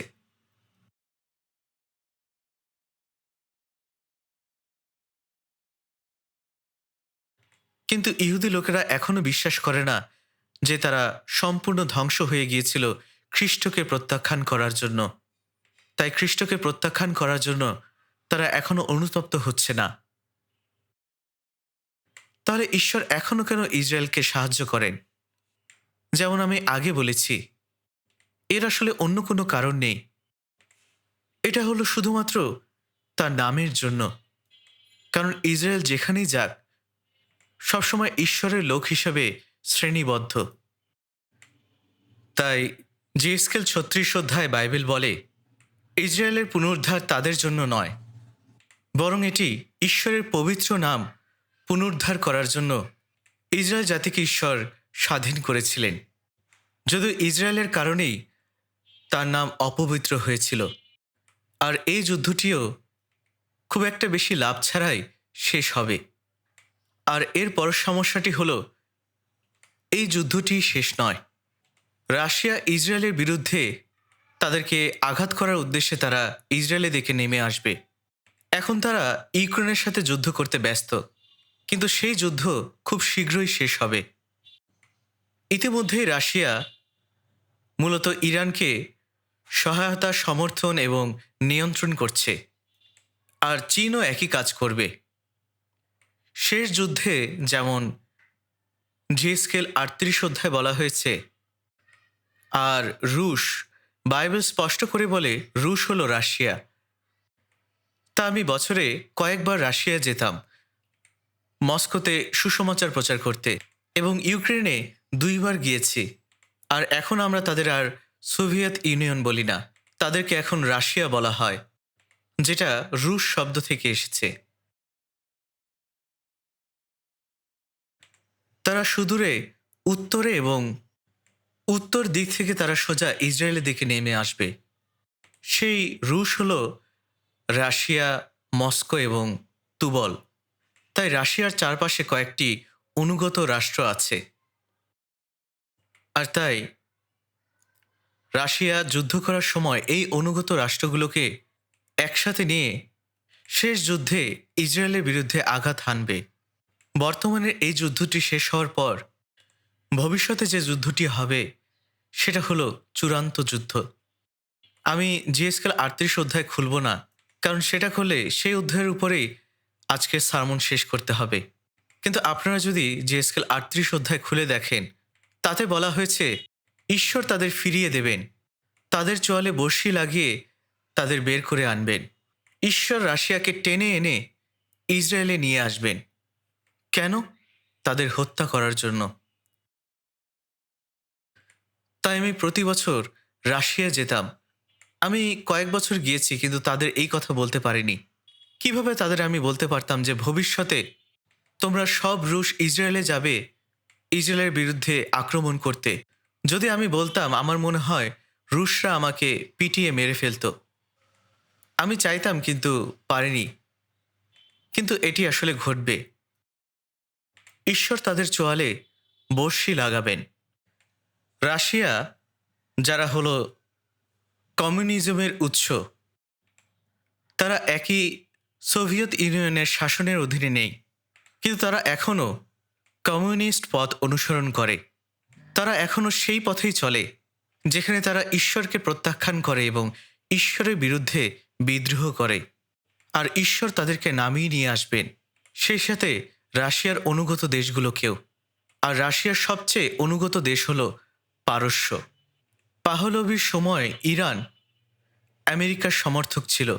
কিন্তু ইহুদি লোকেরা এখনও বিশ্বাস করে না যে তারা সম্পূর্ণ ধ্বংস হয়ে গিয়েছিল খ্রিস্টকে প্রত্যাখ্যান করার জন্য। তাই খ্রিস্টকে প্রত্যাখ্যান করার জন্য তারা এখনও অনুতপ্ত হচ্ছে না। তাহলে ঈশ্বর এখনও কেন ইসরায়েলকে সাহায্য করেন? যেমন আমি আগে বলেছি, এর আসলে অন্য কোনো কারণ নেই। এটা হলো শুধুমাত্র তার নামের জন্য। কারণ ইসরায়েল যেখানেই যাক সবসময় ঈশ্বরের লোক হিসাবে শ্রেণীবদ্ধ। তাই জিএসকেল 36 অধ্যায় বাইবেল বলে, ইসরায়েলের পুনরুদ্ধার তাদের জন্য নয়, বরং এটি ঈশ্বরের পবিত্র নাম পুনরুদ্ধার করার জন্য ইসরায়েল জাতিকে ঈশ্বর স্বাধীন করেছিলেন। যদিও ইসরায়েলের কারণেই তার নাম অপবিত্র হয়েছিল। আর এই যুদ্ধটিও খুব একটা বেশি লাভ ছাড়াই শেষ হবে। আর এর পর সমস্যাটি হলো, এই যুদ্ধটি শেষ নয়। রাশিয়া ইসরায়েলের বিরুদ্ধে তাদেরকে আঘাত করার উদ্দেশ্যে তারা ইসরায়েলের দিকে নেমে আসবে। এখন তারা ইউক্রেনের সাথে যুদ্ধ করতে ব্যস্ত, কিন্তু সেই যুদ্ধ খুব শীঘ্রই শেষ হবে। ইতিমধ্যেই রাশিয়া মূলত ইরানকে সহায়তা, সমর্থন এবং নিয়ন্ত্রণ করছে, আর চীনও একই কাজ করবে। শেষ যুদ্ধে যেমন জিএসকেল 38 অধ্যায় বলা হয়েছে, আর রুশ, বাইবেল স্পষ্ট করে বলে রুশ হলো রাশিয়া। তা আমি বছরে কয়েকবার রাশিয়া যেতাম মস্কোতে সুসমাচার প্রচার করতে, এবং ইউক্রেনে 2বার গিয়েছি। আর এখন আমরা তাদের আর সোভিয়েত ইউনিয়ন বলি না, তাদেরকে এখন রাশিয়া বলা হয়, যেটা রুশ শব্দ থেকে এসেছে। তারা সুদূরে উত্তরে এবং উত্তর দিক থেকে তারা সোজা ইসরায়েলের দিকে নেমে আসবে। সেই রুশ হলো রাশিয়া, মস্কো এবং তুবল। তাই রাশিয়ার চারপাশে কয়েকটি অনুগত রাষ্ট্র আছে, আর তাই রাশিয়া যুদ্ধ করার সময় এই অনুগত রাষ্ট্রগুলোকে একসাথে নিয়ে শেষ যুদ্ধে ইসরায়েলের বিরুদ্ধে আঘাত হানবে। বর্তমানে এই যুদ্ধটি শেষ হওয়ার পর ভবিষ্যতে যে যুদ্ধটি হবে সেটা হলো চূড়ান্ত যুদ্ধ। আমি জিএসকেল 38 অধ্যায় খুলব না, কারণ সেটা করলে সেই অধ্যায়ের উপরেই আজকের সারমন শেষ করতে হবে। কিন্তু আপনারা যদি জিএসকেল 38 অধ্যায় খুলে দেখেন, তাতে বলা হয়েছে ঈশ্বর তাদের ফিরিয়ে দেবেন তাদের চোয়ালে বড়শি লাগিয়ে তাদের বের করে আনবেন। ঈশ্বর রাশিয়াকে টেনে এনে ইসরায়েলে নিয়ে আসবেন। কেন? তাদের হত্যা করার জন্য। তাই আমি প্রতি বছর রাশিয়া যেতাম। আমি কয়েক বছর গিয়েছি, কিন্তু তাদের এই কথা বলতে পারিনি। কিভাবে তাদের আমি বলতে পারতাম যে ভবিষ্যতে তোমরা সব রুশ ইসরায়েলে যাবে ইসরায়েলের বিরুদ্ধে আক্রমণ করতে? যদি আমি বলতাম, আমার মনে হয় রুশরা আমাকে পিটিয়ে মেরে ফেলতো। আমি চাইতাম, কিন্তু পারিনি। কিন্তু এটি আসলে ঘটবে। ঈশ্বর তাদের চোয়ালে বড়শি লাগাবেন। রাশিয়া, যারা হলো কমিউনিজমের উৎস, তারা একই সোভিয়েত ইউনিয়নের শাসনের অধীনে নেই, কিন্তু তারা এখনও কমিউনিস্ট পথ অনুসরণ করে। তারা এখনও সেই পথেই চলে যেখানে তারা ঈশ্বরকে প্রত্যাখ্যান করে এবং ঈশ্বরের বিরুদ্ধে বিদ্রোহ করে। আর ঈশ্বর তাদেরকে নামিয়ে নিয়ে আসবেন, সেই সাথে রাশিয়ার অনুগত দেশগুলোকেও। আর রাশিয়ার সবচেয়ে অনুগত দেশ হল পারস্য। পাহলভির সময় ইরান আমেরিকার সমর্থক ছিল,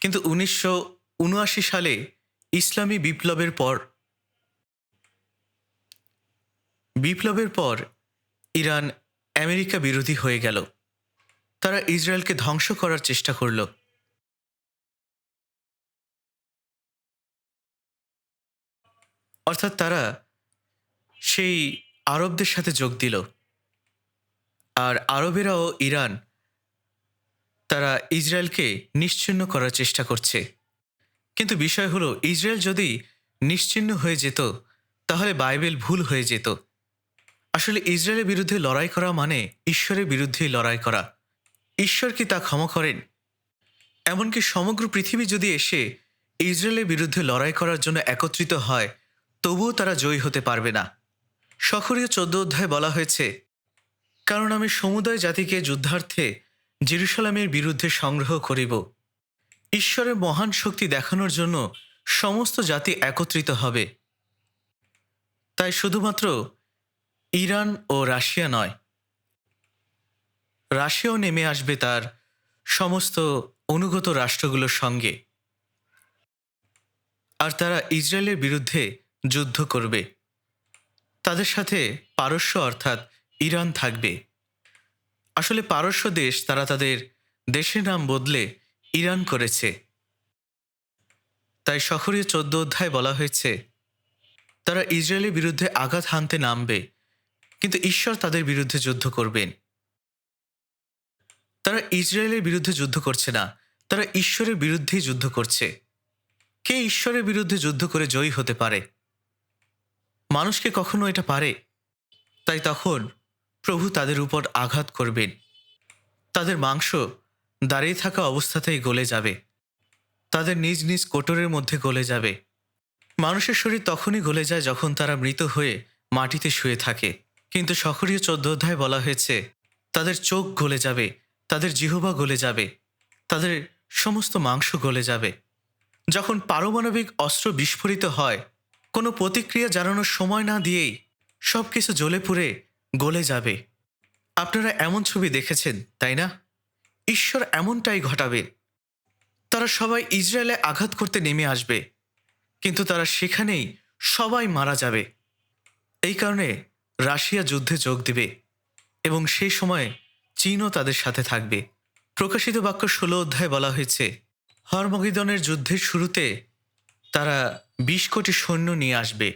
কিন্তু 1979 সালে ইসলামী বিপ্লবের পর ইরান আমেরিকা বিরোধী হয়ে গেল। তারা ইসরায়েলকে ধ্বংস করার চেষ্টা করল। অর্থাৎ তারা সেই আরবদের সাথে যোগ দিল। আর আরবেরাও ইরান, তারা ইসরায়েলকে নিশ্চিহ্ন করার চেষ্টা করছে। কিন্তু বিষয় হলো, ইসরায়েল যদি নিশ্চিহ্ন হয়ে যেত তাহলে বাইবেল ভুল হয়ে যেত। আসলে ইসরায়েলের বিরুদ্ধে লড়াই করা মানে ঈশ্বরের বিরুদ্ধেই লড়াই করা। ঈশ্বর কি তা ক্ষমা করেন? এমনকি সমগ্র পৃথিবী যদি এসে ইসরায়েলের বিরুদ্ধে লড়াই করার জন্য একত্রিত হয়, তবুও তারা জয়ী হতে পারবে না। সখরীয় 14 অধ্যায়ে বলা হয়েছে, কারণ আমি সমুদয় জাতিকে যুদ্ধার্থে জেরুসালামের বিরুদ্ধে সংগ্রহ করিব। ঈশ্বরের মহান শক্তি দেখানোর জন্য সমস্ত জাতি একত্রিত হবে। তাই শুধুমাত্র ইরান ও রাশিয়া নয়, রাশিয়াও নেমে আসবে তার সমস্ত অনুগত রাষ্ট্রগুলোর সঙ্গে। আর তারা ইসরায়েলের বিরুদ্ধে যুদ্ধ করবে। তাদের সাথে পারস্য অর্থাৎ ইরান থাকবে। আসলে পারস্য দেশ, তারা তাদের দেশের নাম বদলে ইরান করেছে। তাই সখরীয় 14 অধ্যায় বলা হয়েছে, তারা ইসরায়েলের বিরুদ্ধে আঘাত হানতে নামবে, কিন্তু ঈশ্বর তাদের বিরুদ্ধে যুদ্ধ করবেন। তারা ইসরায়েলের বিরুদ্ধে যুদ্ধ করছে না, তারা ঈশ্বরের বিরুদ্ধেই যুদ্ধ করছে। কে ঈশ্বরের বিরুদ্ধে যুদ্ধ করে জয়ী হতে পারে? মানুষকে কখনো এটা পারে? তাই তখন প্রভু তাদের উপর আঘাত করবেন। তাদের মাংস দাঁড়িয়ে থাকা অবস্থাতেই গলে যাবে। তাদের নিজ নিজ কোটরের মধ্যে গলে যাবে। মানুষের শরীর তখনই গলে যায় যখন তারা মৃত হয়ে মাটিতে শুয়ে থাকে। কিন্তু সখরীয় 14 অধ্যায়ে বলা হয়েছে, তাদের চোখ গলে যাবে, তাদের জিহ্বা গলে যাবে, তাদের সমস্ত মাংস গলে যাবে। যখন পারমাণবিক অস্ত্র বিস্ফোরিত হয়, কোনো প্রতিক্রিয়া জানানোর সময় না দিয়েই সব কিছু জ্বলে পুড়ে গলে যাবে। আপনারা এমন ছবি দেখেছেন, তাই না? ঈশ্বর এমনটাই ঘটাবে। তারা সবাই ইসরায়েলে আঘাত করতে নেমে আসবে, কিন্তু তারা সেখানেই সবাই মারা যাবে। এই কারণে রাশিয়া যুদ্ধে যোগ দিবে এবং সেই সময় চীনও তাদের সাথে থাকবে। প্রকাশিত বাক্য 16 অধ্যায়ে বলা হয়েছে, হরমগিদনের যুদ্ধের শুরুতে তারা 20 কোটি সৈন্য নিয়ে আসবে,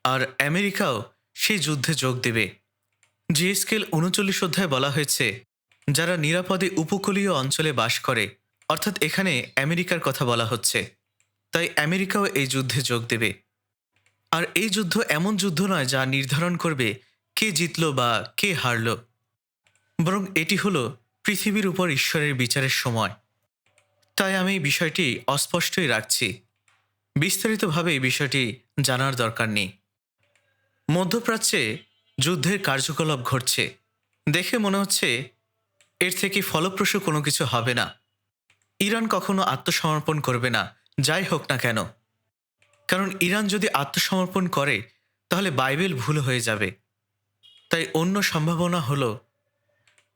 আর আমেরিকাও সেই যুদ্ধে যোগ দেবে। জিএসকেল 39 অধ্যায়ে বলা হয়েছে, যারা নিরাপদে উপকূলীয় অঞ্চলে বাস করে, অর্থাৎ এখানে আমেরিকার কথা বলা হচ্ছে, তাই আমেরিকাও এই যুদ্ধে যোগ দেবে। আর এই যুদ্ধ এমন যুদ্ধ নয় যা নির্ধারণ করবে কে জিতল বা কে হারল, বরং এটি হলো পৃথিবীর উপর ঈশ্বরের বিচারের সময়। তাই আমি বিষয়টি অস্পষ্টই রাখছি। বিস্তারিতভাবে এই বিষয়টি জানার দরকার নেই। মধ্যপ্রাচ্যে যুদ্ধের কার্যকলাপ ঘটছে দেখে মনে হচ্ছে এর থেকে ফলপ্রসূ কোনো কিছু হবে না। ইরান কখনো আত্মসমর্পণ করবে না, যাই হোক না কেন। কারণ ইরান যদি আত্মসমর্পণ করে তাহলে বাইবেল ভুল হয়ে যাবে। তাই অন্য সম্ভাবনা হলো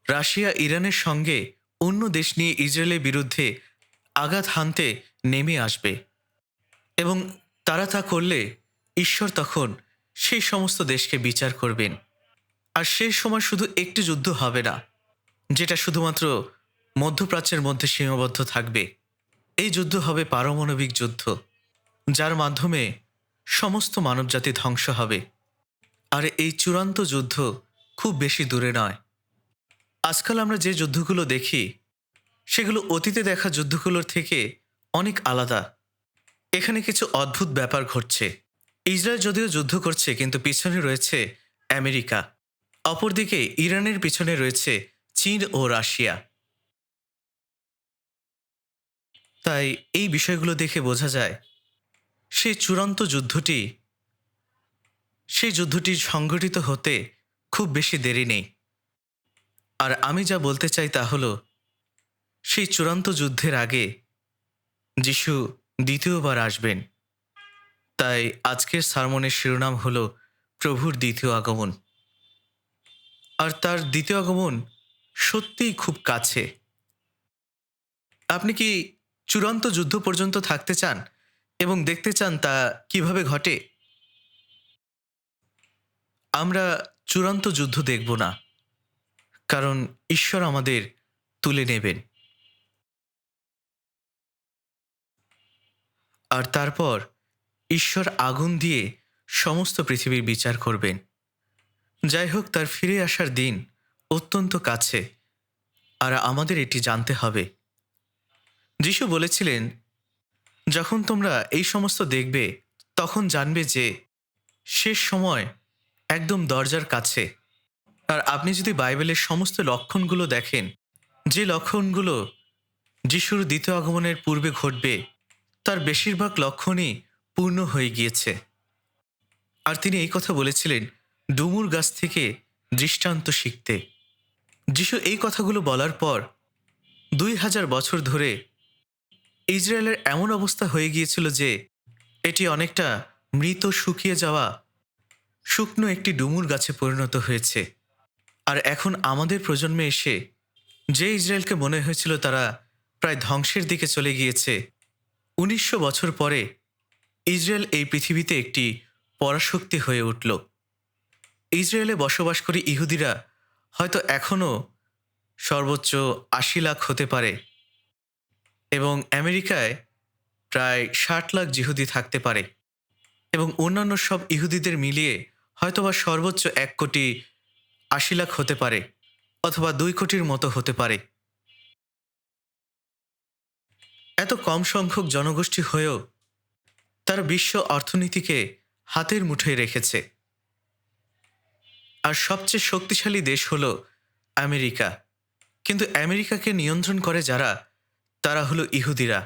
রাশিয়া ইরানের সঙ্গে অন্য দেশ নিয়ে ইসরায়েলের বিরুদ্ধে আঘাত হানতে নেমে আসবে এবং তারা তা করলে ঈশ্বর তখন সেই সমস্ত দেশকে বিচার করবেন। আর সেই সময় শুধু একটি যুদ্ধ হবে না, যেটা শুধুমাত্র মধ্যপ্রাচ্যের মধ্যে সীমাবদ্ধ থাকবে। এই যুদ্ধ হবে পারমাণবিক যুদ্ধ, যার মাধ্যমে সমস্ত মানবজাতি ধ্বংস হবে। আর এই চূড়ান্ত যুদ্ধ খুব বেশি দূরে নয়। আজকাল আমরা যে যুদ্ধগুলো দেখি সেগুলো অতীতে দেখা যুদ্ধগুলোর থেকে অনেক আলাদা। এখানে কিছু অদ্ভুত ব্যাপার ঘটছে। ইসরায়েল যদিও যুদ্ধ করছে, কিন্তু পিছনে রয়েছে আমেরিকা। অপরদিকে ইরানের পিছনে রয়েছে চীন ও রাশিয়া। তাই এই বিষয়গুলো দেখে বোঝা যায় সেই চূড়ান্ত যুদ্ধটি সংঘটিত হতে খুব বেশি দেরি নেই। আর আমি যা বলতে চাই তা হলো, সেই চূড়ান্ত যুদ্ধের আগে যিশু দ্বিতীয়বার আসবেন। তাই আজকের সারমনের শিরোনাম হলো প্রভুর দ্বিতীয় আগমন। আর তার দ্বিতীয় আগমন সত্যিই খুব কাছে। আপনি কি চূড়ান্ত যুদ্ধ পর্যন্ত থাকতে চান এবং দেখতে চান তা কিভাবে ঘটে? আমরা চূড়ান্ত যুদ্ধ দেখব না, কারণ ঈশ্বর আমাদের তুলে নেবেন। আর তারপর ঈশ্বর আগুন দিয়ে সমস্ত পৃথিবীর বিচার করবেন। যাই হোক, তার ফিরে আসার দিন অত্যন্ত কাছে, আর আমাদের এটি জানতে হবে। যিশু বলেছিলেন, যখন তোমরা এই সমস্ত দেখবে তখন জানবে যে শেষ সময় একদম দরজার কাছে। আর আপনি যদি বাইবেলের সমস্ত লক্ষণগুলো দেখেন, যে লক্ষণগুলো যিশুর দ্বিতীয় আগমনের পূর্বে ঘটবে, তার বেশিরভাগ লক্ষণই পূর্ণ হয়ে গিয়েছে। আর তিনি এই কথা বলেছিলেন ডুমুর গাছ থেকে দৃষ্টান্ত শিখতে। যিশু এই কথাগুলো বলার পর 2000 বছর ধরে ইসরায়েলের এমন অবস্থা হয়ে গিয়েছিল যে এটি অনেকটা মৃত, শুকিয়ে যাওয়া শুকনো একটি ডুমুর গাছে পরিণত হয়েছে। আর এখন আমাদের প্রজন্মে এসে যে ইসরায়েলকে মনে হয়েছিল তারা প্রায় ধ্বংসের দিকে চলে গিয়েছে, 1900 বছর পরে ইসরায়েল এই পৃথিবীতে একটি পরাশক্তি হয়ে উঠল। ইসরায়েলে বসবাসকারী ইহুদিরা হয়তো এখনও সর্বোচ্চ 80 লাখ হতে পারে, এবং আমেরিকায় প্রায় 60 লাখ জিহুদি থাকতে পারে, এবং অন্যান্য সব ইহুদিদের মিলিয়ে হয়তোবা সর্বোচ্চ 1,80,00,000 হতে পারে, অথবা 2 কোটির মতো হতে পারে। এত কম সংখ্যক জনগোষ্ঠী হয়েও তারা বিশ্ব অর্থনীতিকে হাতের মুঠোয় রেখেছে। আর সবচেয়ে শক্তিশালী দেশ হলো আমেরিকা। কিন্তু আমেরিকাকে নিয়ন্ত্রণ করে যারা, তারা হলো ইহুদিরা।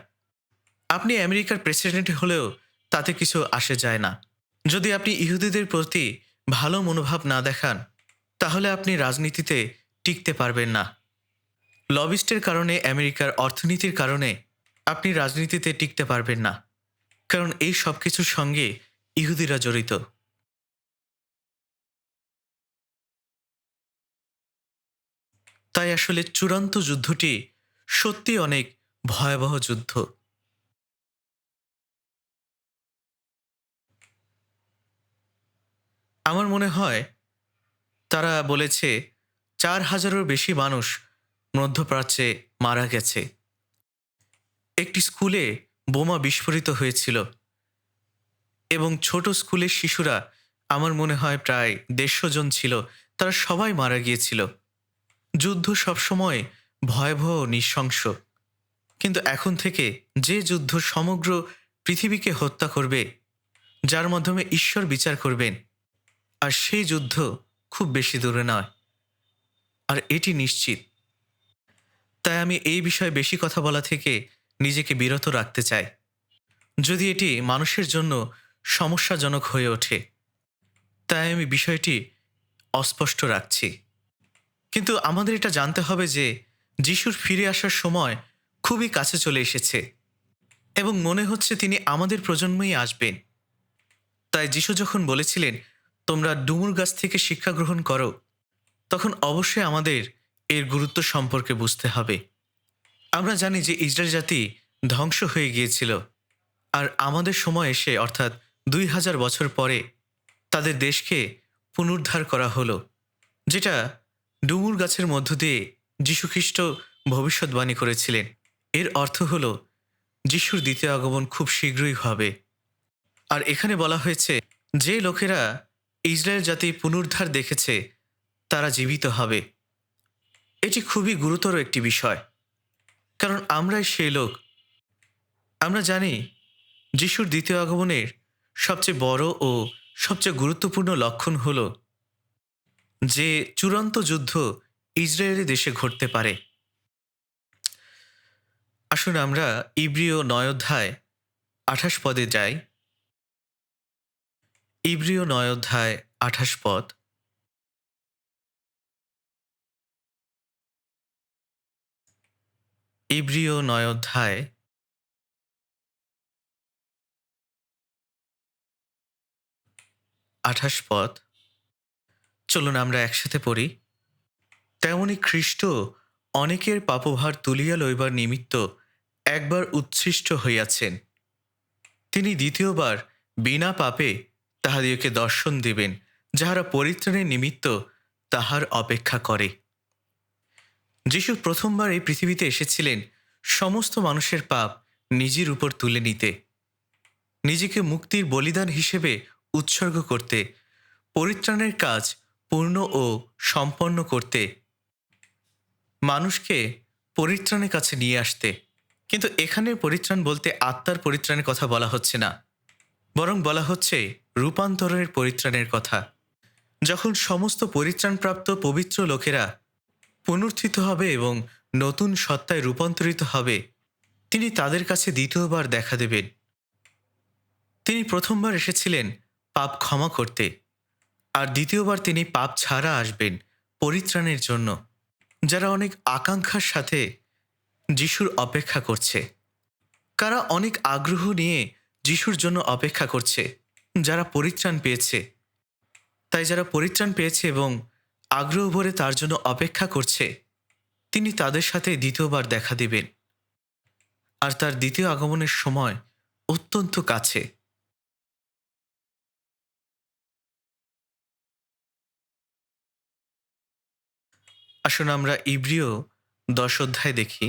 আপনি আমেরিকার প্রেসিডেন্ট হলেও তাতে কিছু আসে যায় না। যদি আপনি ইহুদিদের প্রতি ভালো মনোভাব না দেখান, তাহলে আপনি রাজনীতিতে টিকতে পারবেন না। লবিস্টের কারণে, আমেরিকার অর্থনীতির কারণে আপনি রাজনীতিতে টিকতে পারবেন না, কারণ এই সব কিছুর সঙ্গে ইহুদিরা জড়িত। তাই আসলে চূড়ান্ত যুদ্ধটি সত্যি অনেক ভয়াবহ যুদ্ধ। আমার মনে হয় তারা বলেছে 4,000-এরও বেশি মানুষ মধ্যপ্রাচ্যে মারা গেছে। একটি স্কুলে বোমা বিস্ফোরিত হয়েছিল, এবং ছোট স্কুলের শিশুরা, আমার মনে হয় প্রায় 150 জন ছিল, তারা সবাই মারা গিয়েছিল। যুদ্ধ সবসময় ভয়াবহ, নৃশংস। কিন্তু এখন থেকে যে যুদ্ধ সমগ্র পৃথিবীকে হত্যা করবে, যার মাধ্যমে ঈশ্বর বিচার করবেন, আর সেই যুদ্ধ খুব বেশি দূরে নয়, আর এটি নিশ্চিত। তাই আমি এই বিষয়ে বেশি কথা বলা থেকে নিজেকে বিরত রাখতে চাই, যদি এটি মানুষের জন্য সমস্যাজনক হয়ে ওঠে। তাই আমি বিষয়টি অস্পষ্ট রাখছি। কিন্তু আমাদের এটা জানতে হবে যে যিশুর ফিরে আসার সময় খুবই কাছে চলে এসেছে, এবং মনে হচ্ছে তিনি আমাদের প্রজন্মেই আসবেন। তাই যিশু যখন বলেছিলেন তোমরা ডুমুর গাছ থেকে শিক্ষা গ্রহণ করো, তখন অবশ্যই আমাদের এর গুরুত্ব সম্পর্কে বুঝতে হবে। আমরা জানি যে ইসরায়েল জাতি ধ্বংস হয়ে গিয়েছিল, আর আমাদের সময় এসে অর্থাৎ ২,০০০ বছর পরে তাদের দেশকে পুনরুদ্ধার করা হলো, যেটা ডুমুর গাছের মধ্য দিয়ে যীশুখ্রিস্ট ভবিষ্যৎবাণী করেছিলেন। এর অর্থ হল যিশুর দ্বিতীয় আগমন খুব শীঘ্রই হবে। আর এখানে বলা হয়েছে যে লোকেরা ইসরায়েল জাতি পুনরুদ্ধার দেখেছে তারা জীবিত হবে। এটি খুবই গুরুতর একটি বিষয়, কারণ আমরাই সেই লোক। আমরা জানি যিশুর দ্বিতীয় আগমনের সবচেয়ে বড় ও সবচেয়ে গুরুত্বপূর্ণ লক্ষণ হল যে চূড়ান্ত যুদ্ধ ইসরায়েলি দেশে ঘটতে পারে। আসুন আমরা ইব্রিয় ৯ অধ্যায় ২৮ পদে যাই। ইব্রিয় ৯ অধ্যায় ২৮ পদ। ইব্রিয় ৯ অধ্যায় ২৮ পদ। চলুন আমরা একসাথে পড়ি। তেমনি খ্রিস্ট অনেকের পাপভার তুলিয়া লইবার নিমিত্ত একবার উচ্ছিষ্ট হইয়াছেন, তিনি দ্বিতীয়বার বিনা পাপে তাহাদিওকে দর্শন দিবেন, যাহারা পরিত্রাণের নিমিত্ত তাহার অপেক্ষা করে। যিশু প্রথমবার এই পৃথিবীতে এসেছিলেন সমস্ত মানুষের পাপ নিজের উপর তুলে নিতে, নিজেকে মুক্তির বলিদান হিসেবে উৎসর্গ করতে, পরিত্রাণের কাজ পূর্ণ ও সম্পন্ন করতে, মানুষকে পরিত্রাণের কাছে নিয়ে আসতে। কিন্তু এখানে পরিত্রাণ বলতে আত্মার পরিত্রাণের কথা বলা হচ্ছে না, বরং বলা হচ্ছে রূপান্তরের পরিত্রাণের কথা। যখন সমস্ত পরিত্রাণপ্রাপ্ত পবিত্র লোকেরা পুনরুত্থিত হবে এবং নতুন সত্তায় রূপান্তরিত হবে, তিনি তাদের কাছে দ্বিতীয়বার দেখা দেবেন। তিনি প্রথমবার এসেছিলেন পাপ ক্ষমা করতে, আর দ্বিতীয়বার তিনি পাপ ছাড়া আসবেন পরিত্রাণের জন্য, যারা অনেক আকাঙ্ক্ষার সাথে যিশুর অপেক্ষা করছে। কারা অনেক আগ্রহ নিয়ে যিশুর জন্য অপেক্ষা করছে? যারা পরিত্রাণ পেয়েছে। তাই যারা পরিত্রাণ পেয়েছে এবং আগ্রহ ভরে তার জন্য অপেক্ষা করছে, তিনি তাদের সাথে দ্বিতীয়বার দেখা দিবেন। আর তার দ্বিতীয় আগমনের সময় অত্যন্ত কাছে। আসুন আমরা ইব্রিয় ১০ অধ্যায় দেখি।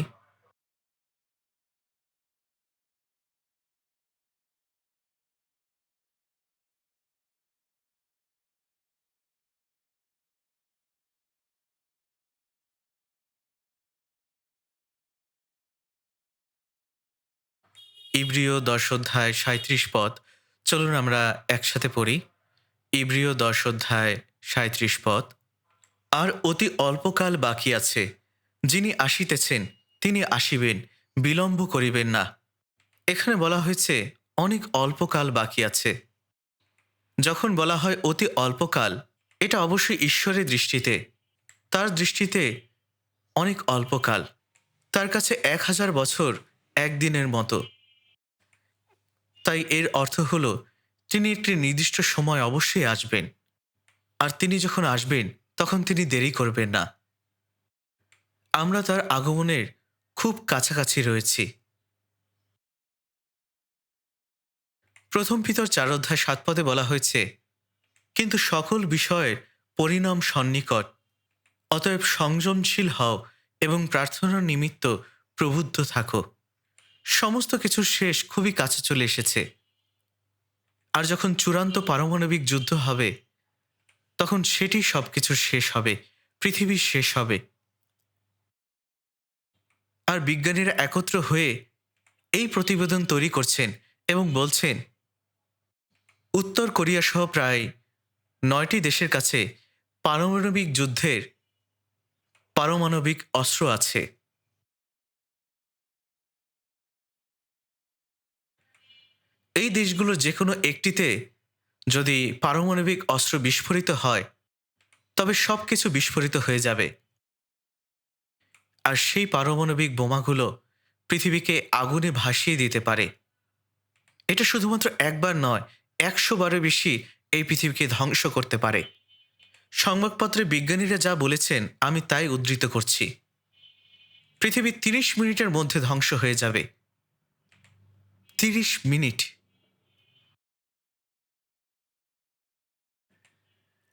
ইব্রিয় ১০ অধ্যায় ৩৭ পদ। চলুন আমরা একসাথে পড়ি। ইব্রিয় ১০ অধ্যায় ৩৭ পদ। আর অতি অল্পকাল বাকি আছে, যিনি আসিতেছেন তিনি আসিবেন, বিলম্ব করিবেন না। এখানে বলা হয়েছে অনেক অল্পকাল বাকি আছে। যখন বলা হয় অতি অল্পকাল, এটা অবশ্যই ঈশ্বরের দৃষ্টিতে, তার দৃষ্টিতে অনেক অল্পকাল। তার কাছে ১,০০০ বছর একদিনের মতো। তাই এর অর্থ হল তিনি একটি নির্দিষ্ট সময় অবশ্যই আসবেন, আর তিনি যখন আসবেন তখন তিনি দেরি করবেন না। আমরা তার আগমনের খুব কাছাকাছি রয়েছি। প্রথম পিতর ৪ অধ্যায় ৭ পদে বলা হয়েছে, কিন্তু সকল বিষয়ের পরিণাম সন্নিকট, অতএব সংযমশীল হও এবং প্রার্থনার নিমিত্ত প্রবুদ্ধ থাকো। সমস্ত কিছুর শেষ খুবই কাছে চলে এসেছে। আর যখন চূড়ান্ত পারমাণবিক যুদ্ধ হবে, তখন সেটি সবকিছুর শেষ হবে, পৃথিবীর শেষ হবে। আর বিজ্ঞানীরা একত্র হয়ে এই প্রতিবেদন তৈরি করছেন এবং বলছেন উত্তর কোরিয়া সহ প্রায় ৯টি দেশের কাছে পারমাণবিক যুদ্ধের পারমাণবিক অস্ত্র আছে। এই দেশগুলোর যে কোনো একটিতে যদি পারমাণবিক অস্ত্র বিস্ফোরিত হয়, তবে সব কিছু বিস্ফোরিত হয়ে যাবে। আর সেই পারমাণবিক বোমাগুলো পৃথিবীকে আগুনে ভাসিয়ে দিতে পারে। এটা শুধুমাত্র একবার নয়, ১০০ বারের বেশি এই পৃথিবীকে ধ্বংস করতে পারে। সংবাদপত্রে বিজ্ঞানীরা যা বলেছেন আমি তাই উদ্ধৃত করছি। পৃথিবী ৩০ মিনিটের মধ্যে ধ্বংস হয়ে যাবে। ৩০ মিনিট।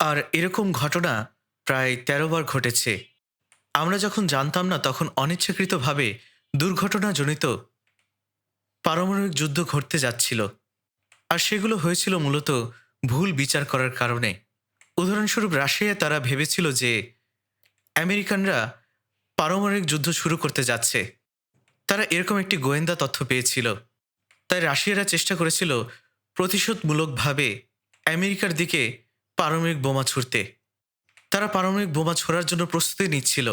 আর এরকম ঘটনা প্রায় ১৩ বার ঘটেছে। আমরা যখন জানতাম না তখন অনিচ্ছাকৃতভাবে দুর্ঘটনাজনিত পারমাণবিক যুদ্ধ ঘটতে যাচ্ছিল। আর সেগুলো হয়েছিল মূলত ভুল বিচার করার কারণে। উদাহরণস্বরূপ রাশিয়া তারা ভেবেছিল যে আমেরিকানরা পারমাণবিক যুদ্ধ শুরু করতে যাচ্ছে। তারা এরকম একটি গোয়েন্দা তথ্য পেয়েছিল। তাই রাশিয়ারা চেষ্টা করেছিল প্রতিশোধমূলকভাবে আমেরিকার দিকে পারমাণবিক বোমা ছুড়তে। তারা পারমাণবিক বোমা ছোড়ার জন্য প্রস্তুতি নিচ্ছিল।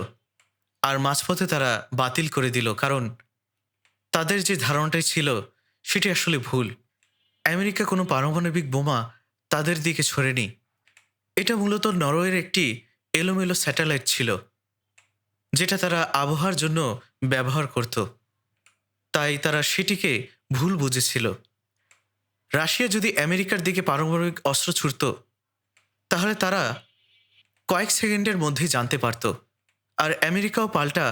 আর মাঝপথে তারা বাতিল করে দিল, কারণ তাদের যে ধারণাটাই ছিল সেটি আসলে ভুল। আমেরিকা কোনো পারমাণবিক বোমা তাদের দিকে ছড়েনি। এটা মূলত নরওয়ের একটি এলোমেলো স্যাটেলাইট ছিল, যেটা তারা আবহাওয়ার জন্য ব্যবহার করত। তাই তারা সেটিকে ভুল বুঝেছিল। রাশিয়া যদি আমেরিকার দিকে পারমাণবিক অস্ত্র ছুড়ত, তাহলে তারা কয়েক সেকেন্ডের মধ্যেই জানতে পারত, আর আমেরিকাও পাল্টা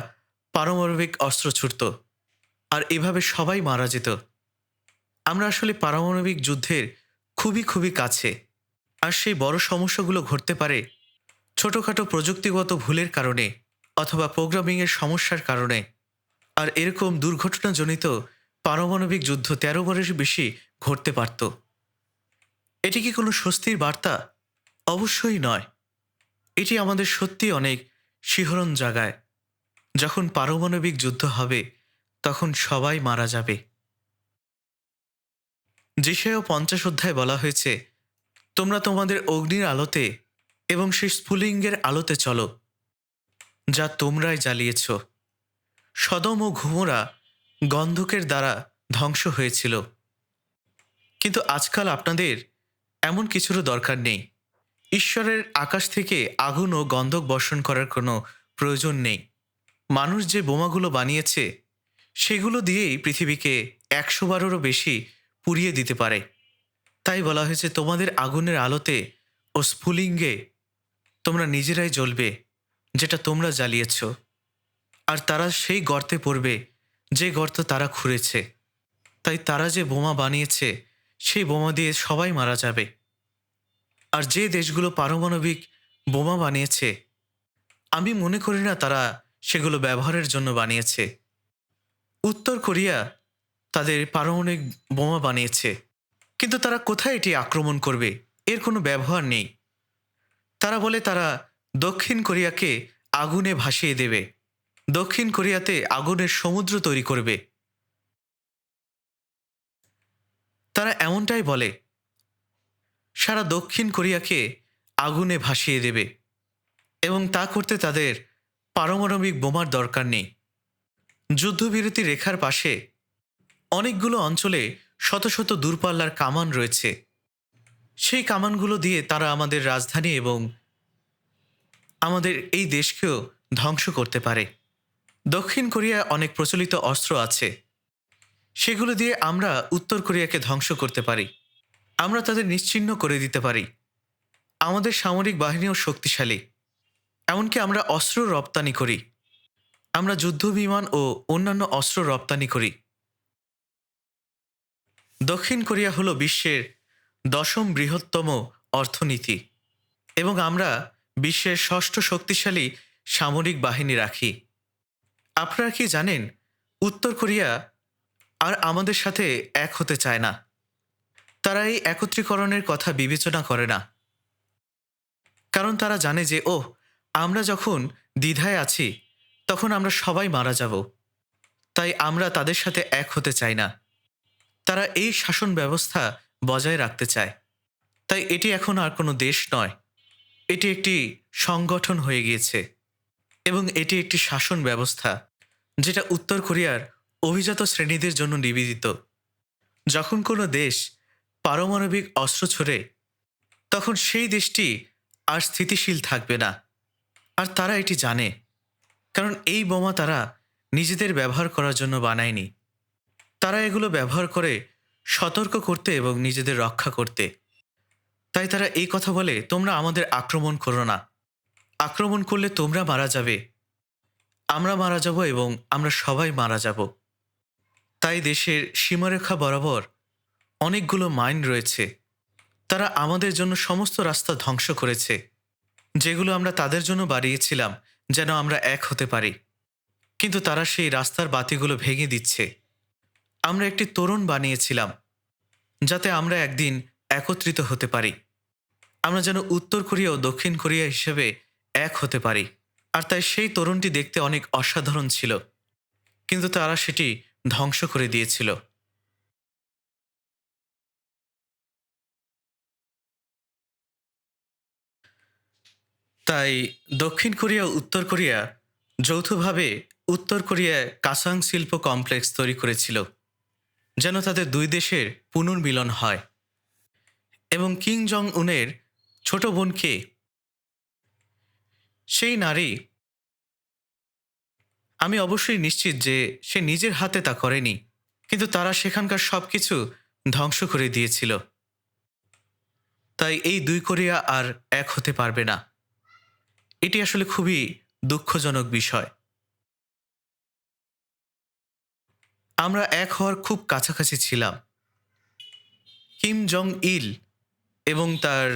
পারমাণবিক অস্ত্র ছুড়ত, আর এভাবে সবাই মারা যেত। আমরা আসলে পারমাণবিক যুদ্ধের খুবই খুবই কাছে। আর সেই বড় সমস্যাগুলো ঘটতে পারে ছোটোখাটো প্রযুক্তিগত ভুলের কারণে অথবা প্রোগ্রামিংয়ের সমস্যার কারণে। আর এরকম দুর্ঘটনাজনিত পারমাণবিক যুদ্ধ ১৩ বারের বেশি ঘটতে পারত। এটি কি কোনো স্বস্তির বার্তা? অবশ্যই নয়। এটি আমাদের সত্যি অনেক শিহরণ জাগায়। যখন পারমাণবিক যুদ্ধ হবে তখন সবাই মারা যাবে। যেসায় ৫০ অধ্যায় বলা হয়েছে, তোমরা তোমাদের অগ্নির আলোতে এবং সেই স্ফুলিঙ্গের আলোতে চলো, যা তোমরাই জ্বালিয়েছ। সদম ও ঘুমরা গন্ধকের দ্বারা ধ্বংস হয়েছিল। কিন্তু আজকাল আপনাদের এমন কিছুরও দরকার নেই। ঈশ্বরের আকাশ থেকে আগুন ও গন্ধক বর্ষণ করার কোনো প্রয়োজন নেই। মানুষ যে বোমাগুলো বানিয়েছে সেগুলো দিয়েই পৃথিবীকে ১০০ বারেরও বেশি পুড়িয়ে দিতে পারে। তাই বলা হয়েছে, তোমাদের আগুনের আলোতে ও স্ফুলিঙ্গে তোমরা নিজেরাই জ্বলবে, যেটা তোমরা জ্বালিয়েছ। আর তারা সেই গর্তে পড়বে যে গর্ত তারা খুঁড়েছে। তাই তারা যে বোমা বানিয়েছে সেই বোমা দিয়ে সবাই মারা যাবে। আর যে দেশগুলো পারমাণবিক বোমা বানিয়েছে, আমি মনে করি না তারা সেগুলো ব্যবহারের জন্য বানিয়েছে। উত্তর কোরিয়া তাদের পারমাণবিক বোমা বানিয়েছে, কিন্তু তারা কোথায় এটি আক্রমণ করবে এর কোনো ব্যবহার নেই। তারা বলে তারা দক্ষিণ কোরিয়াকে আগুনে ভাসিয়ে দেবে, দক্ষিণ কোরিয়াতে আগুনের সমুদ্র তৈরি করবে। তারা এমনটাই বলে, সারা দক্ষিণ কোরিয়াকে আগুনে ভাসিয়ে দেবে, এবং তা করতে তাদের পারমাণবিক বোমার দরকার নেই। যুদ্ধবিরতি রেখার পাশে অনেকগুলো অঞ্চলে শত শত দূরপাল্লার কামান রয়েছে। সেই কামানগুলো দিয়ে তারা আমাদের রাজধানী এবং আমাদের এই দেশকেও ধ্বংস করতে পারে। দক্ষিণ কোরিয়ায় অনেক প্রচলিত অস্ত্র আছে, সেগুলো দিয়ে আমরা উত্তর কোরিয়াকে ধ্বংস করতে পারি। আমরা তাদের নিশ্চিহ্ন করে দিতে পারি। আমাদের সামরিক বাহিনীও শক্তিশালী। এমনকি আমরা অস্ত্র রপ্তানি করি। আমরা যুদ্ধবিমান ও অন্যান্য অস্ত্র রপ্তানি করি। দক্ষিণ কোরিয়া হলো বিশ্বের ১০ম বৃহত্তম অর্থনীতি, এবং আমরা বিশ্বের ৬ষ্ঠ শক্তিশালী সামরিক বাহিনী রাখি। আপনারা কি জানেন, উত্তর কোরিয়া আর আমাদের সাথে এক হতে চায় না। তারা এই একত্রীকরণের কথা বিবেচনা করে না, কারণ তারা জানে যে আমরা যখন দ্বিধায় আছি তখন আমরা সবাই মারা যাব। তাই আমরা তাদের সাথে এক হতে চাই না। তারা এই শাসন ব্যবস্থা বজায় রাখতে চায়। তাই এটি এখন আর কোনো দেশ নয়, এটি একটি সংগঠন হয়ে গিয়েছে, এবং এটি একটি শাসন ব্যবস্থা যেটা উত্তর কোরিয়ার অভিজাত শ্রেণীদের জন্য নিবেদিত। যখন কোনো দেশ পারমাণবিক অস্ত্র ছোড়ে তখন সেই দেশটি আর স্থিতিশীল থাকবে না। আর তারা এটি জানে, কারণ এই বোমা তারা নিজেদের ব্যবহার করার জন্য বানায়নি। তারা এগুলো ব্যবহার করে সতর্ক করতে এবং নিজেদের রক্ষা করতে। তাই তারা এই কথা বলে, তোমরা আমাদের আক্রমণ করো না। আক্রমণ করলে তোমরা মারা যাবে, আমরা মারা যাব এবং আমরা সবাই মারা যাব। তাই দেশের সীমারেখা বরাবর অনেকগুলো মাইন রয়েছে। তারা আমাদের জন্য সমস্ত রাস্তা ধ্বংস করেছে, যেগুলো আমরা তাদের জন্য বাড়িয়েছিলাম যেন আমরা এক হতে পারি। কিন্তু তারা সেই রাস্তার বাতিগুলো ভেঙে দিচ্ছে। আমরা একটি তোরণ বানিয়েছিলাম যাতে আমরা একদিন একত্রিত হতে পারি। আমরা যেন উত্তর কোরিয়া ও দক্ষিণ কোরিয়া হিসেবে এক হতে পারি। আর তাই সেই তোরণটি দেখতে অনেক অসাধারণ ছিল, কিন্তু তারা সেটি ধ্বংস করে দিয়েছিল। তাই দক্ষিণ কোরিয়া ও উত্তর কোরিয়া যৌথভাবে উত্তর কোরিয়ায় কাসাং শিল্প কমপ্লেক্স তৈরি করেছিল, যেন তাদের দুই দেশের পুনর্মিলন হয়। এবং কিং জং উনের ছোট বোনকে, সেই নারী, আমি অবশ্যই নিশ্চিত যে সে নিজের হাতে তা করেনি, কিন্তু তারা সেখানকার সব কিছু ধ্বংস করে দিয়েছিল। তাই এই দুই কোরিয়া আর এক হতে পারবে না। এটি আসলে খুবই দুঃখজনক বিষয়। আমরা এক হওয়ার খুব কাছাকাছি ছিলাম। কিম জং ইল এবং তার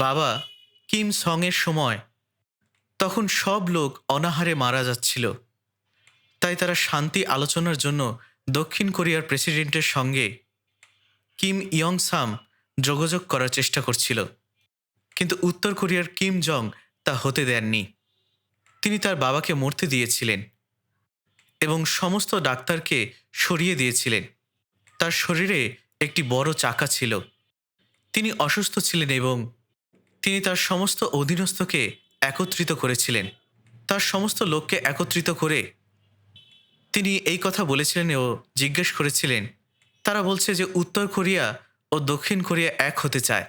বাবা কিম সং এর সময় তখন সব লোক অনাহারে মারা যাচ্ছিল। তাই তারা শান্তি আলোচনার জন্য দক্ষিণ কোরিয়ার প্রেসিডেন্টের সঙ্গে কিম ইয়ং সাম যোগাযোগ করার চেষ্টা করছিল, কিন্তু উত্তর কোরিয়ার কিম জং তা হতে দেননি। তিনি তার বাবাকে মরতে দিয়েছিলেন এবং সমস্ত ডাক্তারকে সরিয়ে দিয়েছিলেন। তার শরীরে একটি বড় চাকা ছিল। তিনি অসুস্থ ছিলেন এবং তিনি তার সমস্ত অধীনস্থকে একত্রিত করেছিলেন। তার সমস্ত লোককে একত্রিত করে তিনি এই কথা বলেছিলেন ও জিজ্ঞেস করেছিলেন, তারা বলছে যে উত্তর কোরিয়া ও দক্ষিণ কোরিয়া এক হতে চায়,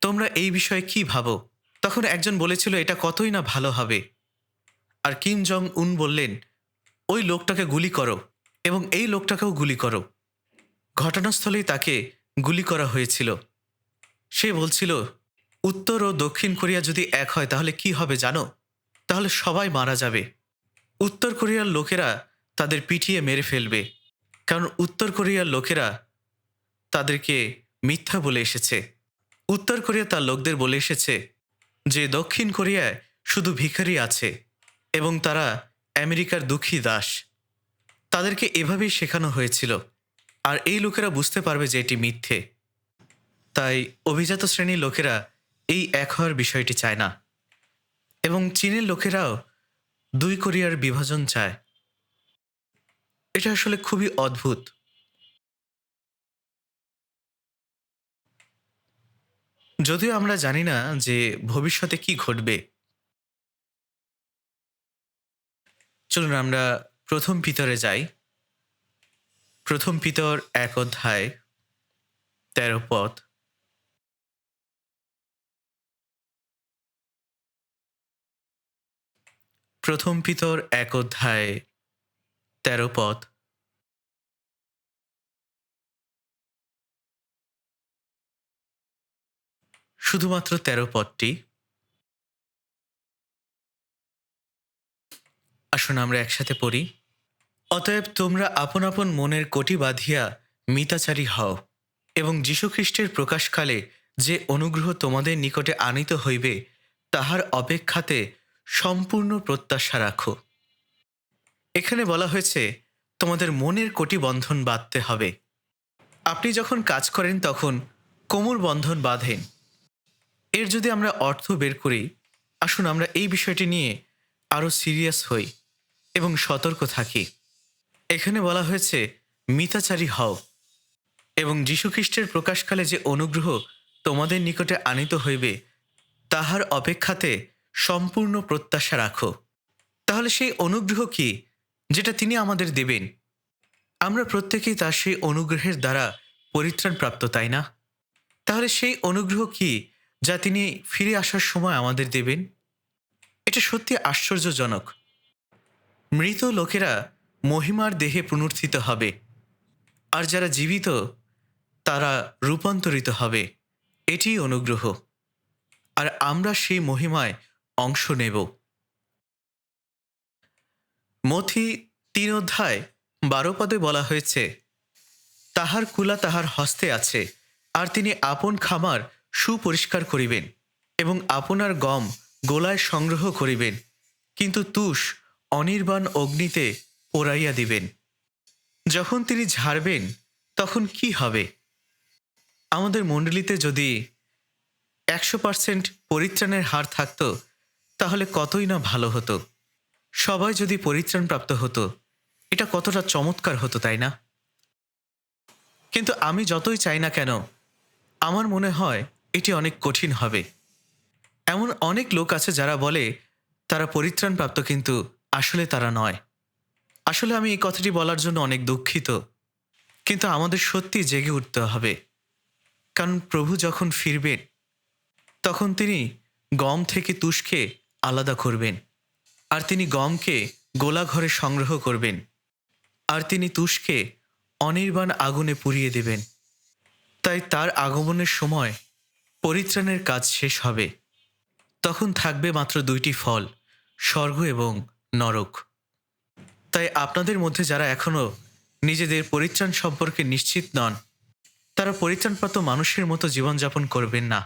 তোমরা এই বিষয়ে কি ভাবো? তখন একজন বলেছিল, এটা কতই না ভালো হবে। আর কিম জং উন বললেন, ওই লোকটাকে গুলি করো এবং এই লোকটাকেও গুলি করো। ঘটনাস্থলেই তাকে গুলি করা হয়েছিল। সে বলছিল, উত্তর ও দক্ষিণ কোরিয়া যদি এক হয় তাহলে কি হবে জানো? তাহলে সবাই মারা যাবে। উত্তর কোরিয়ার লোকেরা তাদের পিটিয়ে মেরে ফেলবে, কারণ উত্তর কোরিয়ার লোকেরা তাদেরকে মিথ্যা বলে এসেছে। উত্তর কোরিয়া তার লোকদের বলে এসেছে যে দক্ষিণ কোরিয়ায় শুধু ভিখারি আছে এবং তারা আমেরিকার দুঃখী দাস। তাদেরকে এভাবেই শেখানো হয়েছিল, আর এই লোকেরা বুঝতে পারবে যে এটি মিথ্যে। তাই অভিজাত শ্রেণীর লোকেরা এই এক হওয়ার বিষয়টি চায় না, এবং চীনের লোকেরাও দুই কোরিয়ার বিভাজন চায়। এটা আসলে খুবই অদ্ভুত। যদিও আমরা জানি না যে ভবিষ্যতে কি ঘটবে। চলুন আমরা প্রথম পিতরে যাই। প্রথম পিতর ১ অধ্যায় ১৩ পদ। প্রথম পিতর ১ অধ্যায় ১৩ পদ। শুধুমাত্র ১৩ পদটি। আসুন আমরা একসাথে পড়ি। অতএব তোমরা আপন আপন মনের কটি বাঁধিয়া মিতাচারী হও, এবং যীশুখ্রিস্টের প্রকাশকালে যে অনুগ্রহ তোমাদের নিকটে আনিত হইবে তাহার অপেক্ষাতে সম্পূর্ণ প্রত্যাশা রাখো। এখানে বলা হয়েছে তোমাদের মনের কটি বন্ধন বাঁধতে হবে। আপনি যখন কাজ করেন তখন কোমর বন্ধন বাঁধেন। এর যদি আমরা অর্থ বের করি, আসুন আমরা এই বিষয়টি নিয়ে আরও সিরিয়াস হই এবং সতর্ক থাকি। এখানে বলা হয়েছে মিতাচারী হও, এবং যীশুখ্রিস্টের প্রকাশকালে যে অনুগ্রহ তোমাদের নিকটে আনিত হইবে তাহার অপেক্ষাতে সম্পূর্ণ প্রত্যাশা রাখো। তাহলে সেই অনুগ্রহ কি যেটা তিনি আমাদের দেবেন? আমরা প্রত্যেকেই তার সেই অনুগ্রহের দ্বারা পরিত্রাণ প্রাপ্ত, তাই না? তাহলে সেই অনুগ্রহ কি যা তিনি ফিরে আসার সময় আমাদের দেবেন? এটা সত্যি আশ্চর্যজনক। মৃত লোকেরা মহিমার দেহে পুনরুত্থিত হবে, আর যারা জীবিত তারা রূপান্তরিত হবে এটিই অনুগ্রহ, আর আমরা সেই মহিমায় অংশ নেব। মথি 3:12 বলা হয়েছে, তাহার কুলা তাহার হস্তে আছে, আর তিনি আপন খামার সুপরিষ্কার করিবেন এবং আপনার গম গোলায় সংগ্রহ করিবেন, কিন্তু তুষ অনির্বাণ অগ্নিতে পোড়াইয়া দিবেন। যখন তিনি ঝাড়বেন তখন কি হবে? আমাদের মণ্ডলীতে যদি 100% পরিত্রাণের হার থাকত, তাহলে কতই না ভালো হতো। সবাই যদি পরিত্রাণপ্রাপ্ত হতো, এটা কতটা চমৎকার হতো, তাই না? কিন্তু আমি যতই চাই না কেন, আমার মনে হয় এটি অনেক কঠিন হবে। এমন অনেক লোক আছে যারা বলে তারা পরিত্রাণপ্রাপ্ত, কিন্তু আসলে তারা নয়। আসলে আমি এই কথাটি বলার জন্য অনেক দুঃখিত, কিন্তু আমাদের সত্যি জেগে উঠতে হবে। কারণ প্রভু যখন ফিরবেন, তখন তিনি গম থেকে তুষকে আলাদা করবেন, আর তিনি গমকে গোলাঘরে সংগ্রহ করবেন, আর তিনি তুষকে অনির্বাণ আগুনে পুড়িয়ে দেবেন। তাই তার আগমনের সময় পরিত্রাণের কাজ শেষ হবে। তখন থাকবে মাত্র 2টি ফল, স্বর্গ এবং নরক। তাই আপনাদের মধ্যে যারা এখনও নিজেদের পরিত্রাণ সম্পর্কে নিশ্চিত নন, তারা পরিত্রাণপ্রাপ্ত মানুষের মতো জীবনযাপন করবেন না।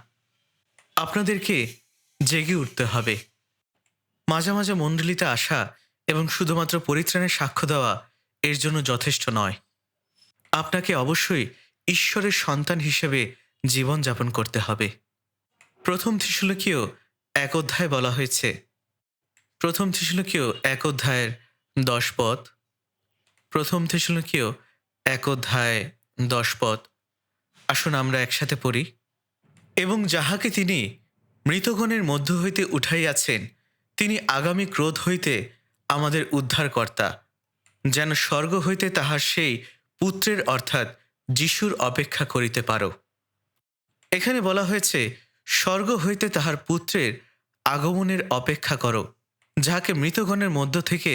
আপনাদেরকে জেগে উঠতে হবে। মাঝে মাঝে মণ্ডলীতে আসা এবং শুধুমাত্র পরিত্রাণের সাক্ষ্য দেওয়া এর জন্য যথেষ্ট নয়। আপনাকে অবশ্যই ঈশ্বরের সন্তান হিসেবে জীবনযাপন করতে হবে। 1 থিসলুকিয় 1 বলা হয়েছে, 1 থিসলুকিয় 1:10। 1 থিসলুকিয় 1:10। আসুন আমরা একসাথে পড়ি। এবং যাহাকে তিনি মৃতগণের মধ্য হইতে উঠাইয়াছেন, তিনি আগামী ক্রোধ হইতে আমাদের উদ্ধারকর্তা, যেন স্বর্গ হইতে তাহার সেই পুত্রের অর্থাৎ যিশুর অপেক্ষা করিতে পারো। এখানে বলা হয়েছে স্বর্গ হইতে তাহার পুত্রের আগমনের অপেক্ষা করো, যাহাকে মৃতগণের মধ্য থেকে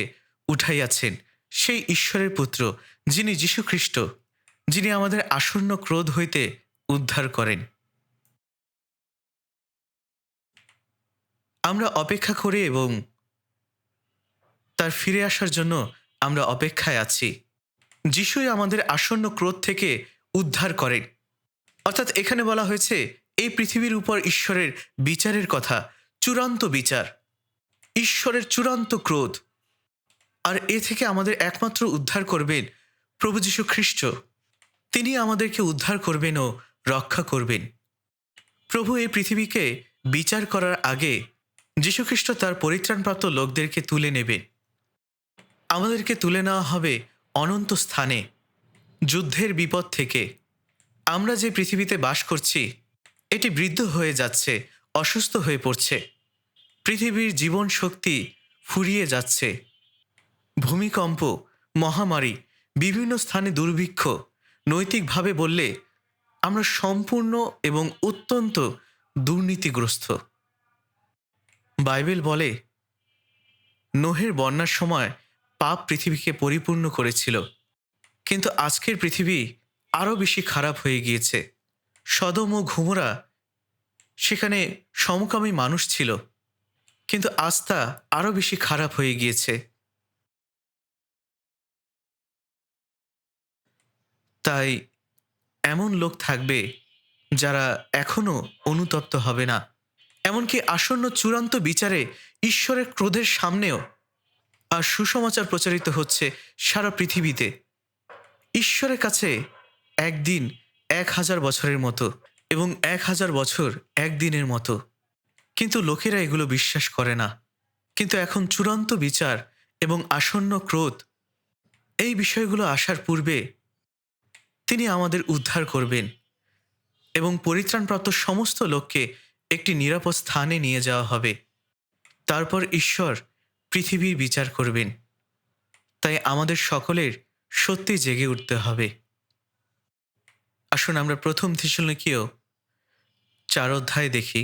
উঠাইয়াছেন, সেই ঈশ্বরের পুত্র, যিনি যীশু খ্রিস্ট, যিনি আমাদের আসন্ন ক্রোধ হইতে উদ্ধার করেন। আমরা অপেক্ষা করি এবং তার ফিরে আসার জন্য আমরা অপেক্ষায় আছি। যিশুই আমাদের আসন্ন ক্রোধ থেকে উদ্ধার করেন। অর্থাৎ এখানে বলা হয়েছে এই পৃথিবীর উপর ঈশ্বরের বিচারের কথা, চূড়ান্ত বিচার, ঈশ্বরের চূড়ান্ত ক্রোধ। আর এ থেকে আমাদের একমাত্র উদ্ধার করবেন প্রভু যীশু খ্রিস্ট। তিনি আমাদেরকে উদ্ধার করবেন ও রক্ষা করবেন। প্রভু এই পৃথিবীকে বিচার করার আগে যীশুখ্রিস্ট তার পরিত্রাণপ্রাপ্ত লোকদেরকে তুলে নেবেন। আমাদেরকে তুলে নেওয়া হবে অনন্ত স্থানে, যুদ্ধের বিপদ থেকে। আমরা যে পৃথিবীতে বাস করছি, এটি বৃদ্ধ হয়ে যাচ্ছে, অসুস্থ হয়ে পড়ছে। পৃথিবীর জীবন শক্তি ফুরিয়ে যাচ্ছে। ভূমিকম্প, মহামারী, বিভিন্ন স্থানে দুর্ভিক্ষ, নৈতিকভাবে বললে আমরা সম্পূর্ণ এবং অত্যন্ত দুর্নীতিগ্রস্ত। বাইবেল বলে নোহের বন্যার সময় পাপ পৃথিবীকে পরিপূর্ণ করেছিল, কিন্তু আজকের পৃথিবী আরও বেশি খারাপ হয়ে গিয়েছে। সদম ও গমোরা, সেখানে সমকামী মানুষ ছিল, কিন্তু আজ তা আরও বেশি খারাপ হয়ে গিয়েছে। তাই এমন লোক থাকবে যারা এখনও অনুতপ্ত হবে না, এমনকি আসন্ন চূড়ান্ত বিচারে ঈশ্বরের ক্রোধের সামনেও। আর সুসমাচার প্রচারিত হচ্ছে সারা পৃথিবীতে। ঈশ্বরের কাছে একদিন 1000 বছরের মতো এবং 1000 বছর একদিনের মতো, কিন্তু লোকেরা এগুলো বিশ্বাস করে না। কিন্তু এখন চূড়ান্ত বিচার এবং আসন্ন ক্রোধ, এই বিষয়গুলো আসার পূর্বে তিনি আমাদের উদ্ধার করবেন এবং পরিত্রাণপ্রাপ্ত সমস্ত লোককে একটি নিরাপদ স্থানে নিয়ে যাওয়া হবে। তারপর ঈশ্বর পৃথিবীর বিচার করবেন। তাই আমাদের সকলের সত্যি জেগে উঠতে হবে। আসুন আমরা 1 থিসলুকিয় 4 দেখি।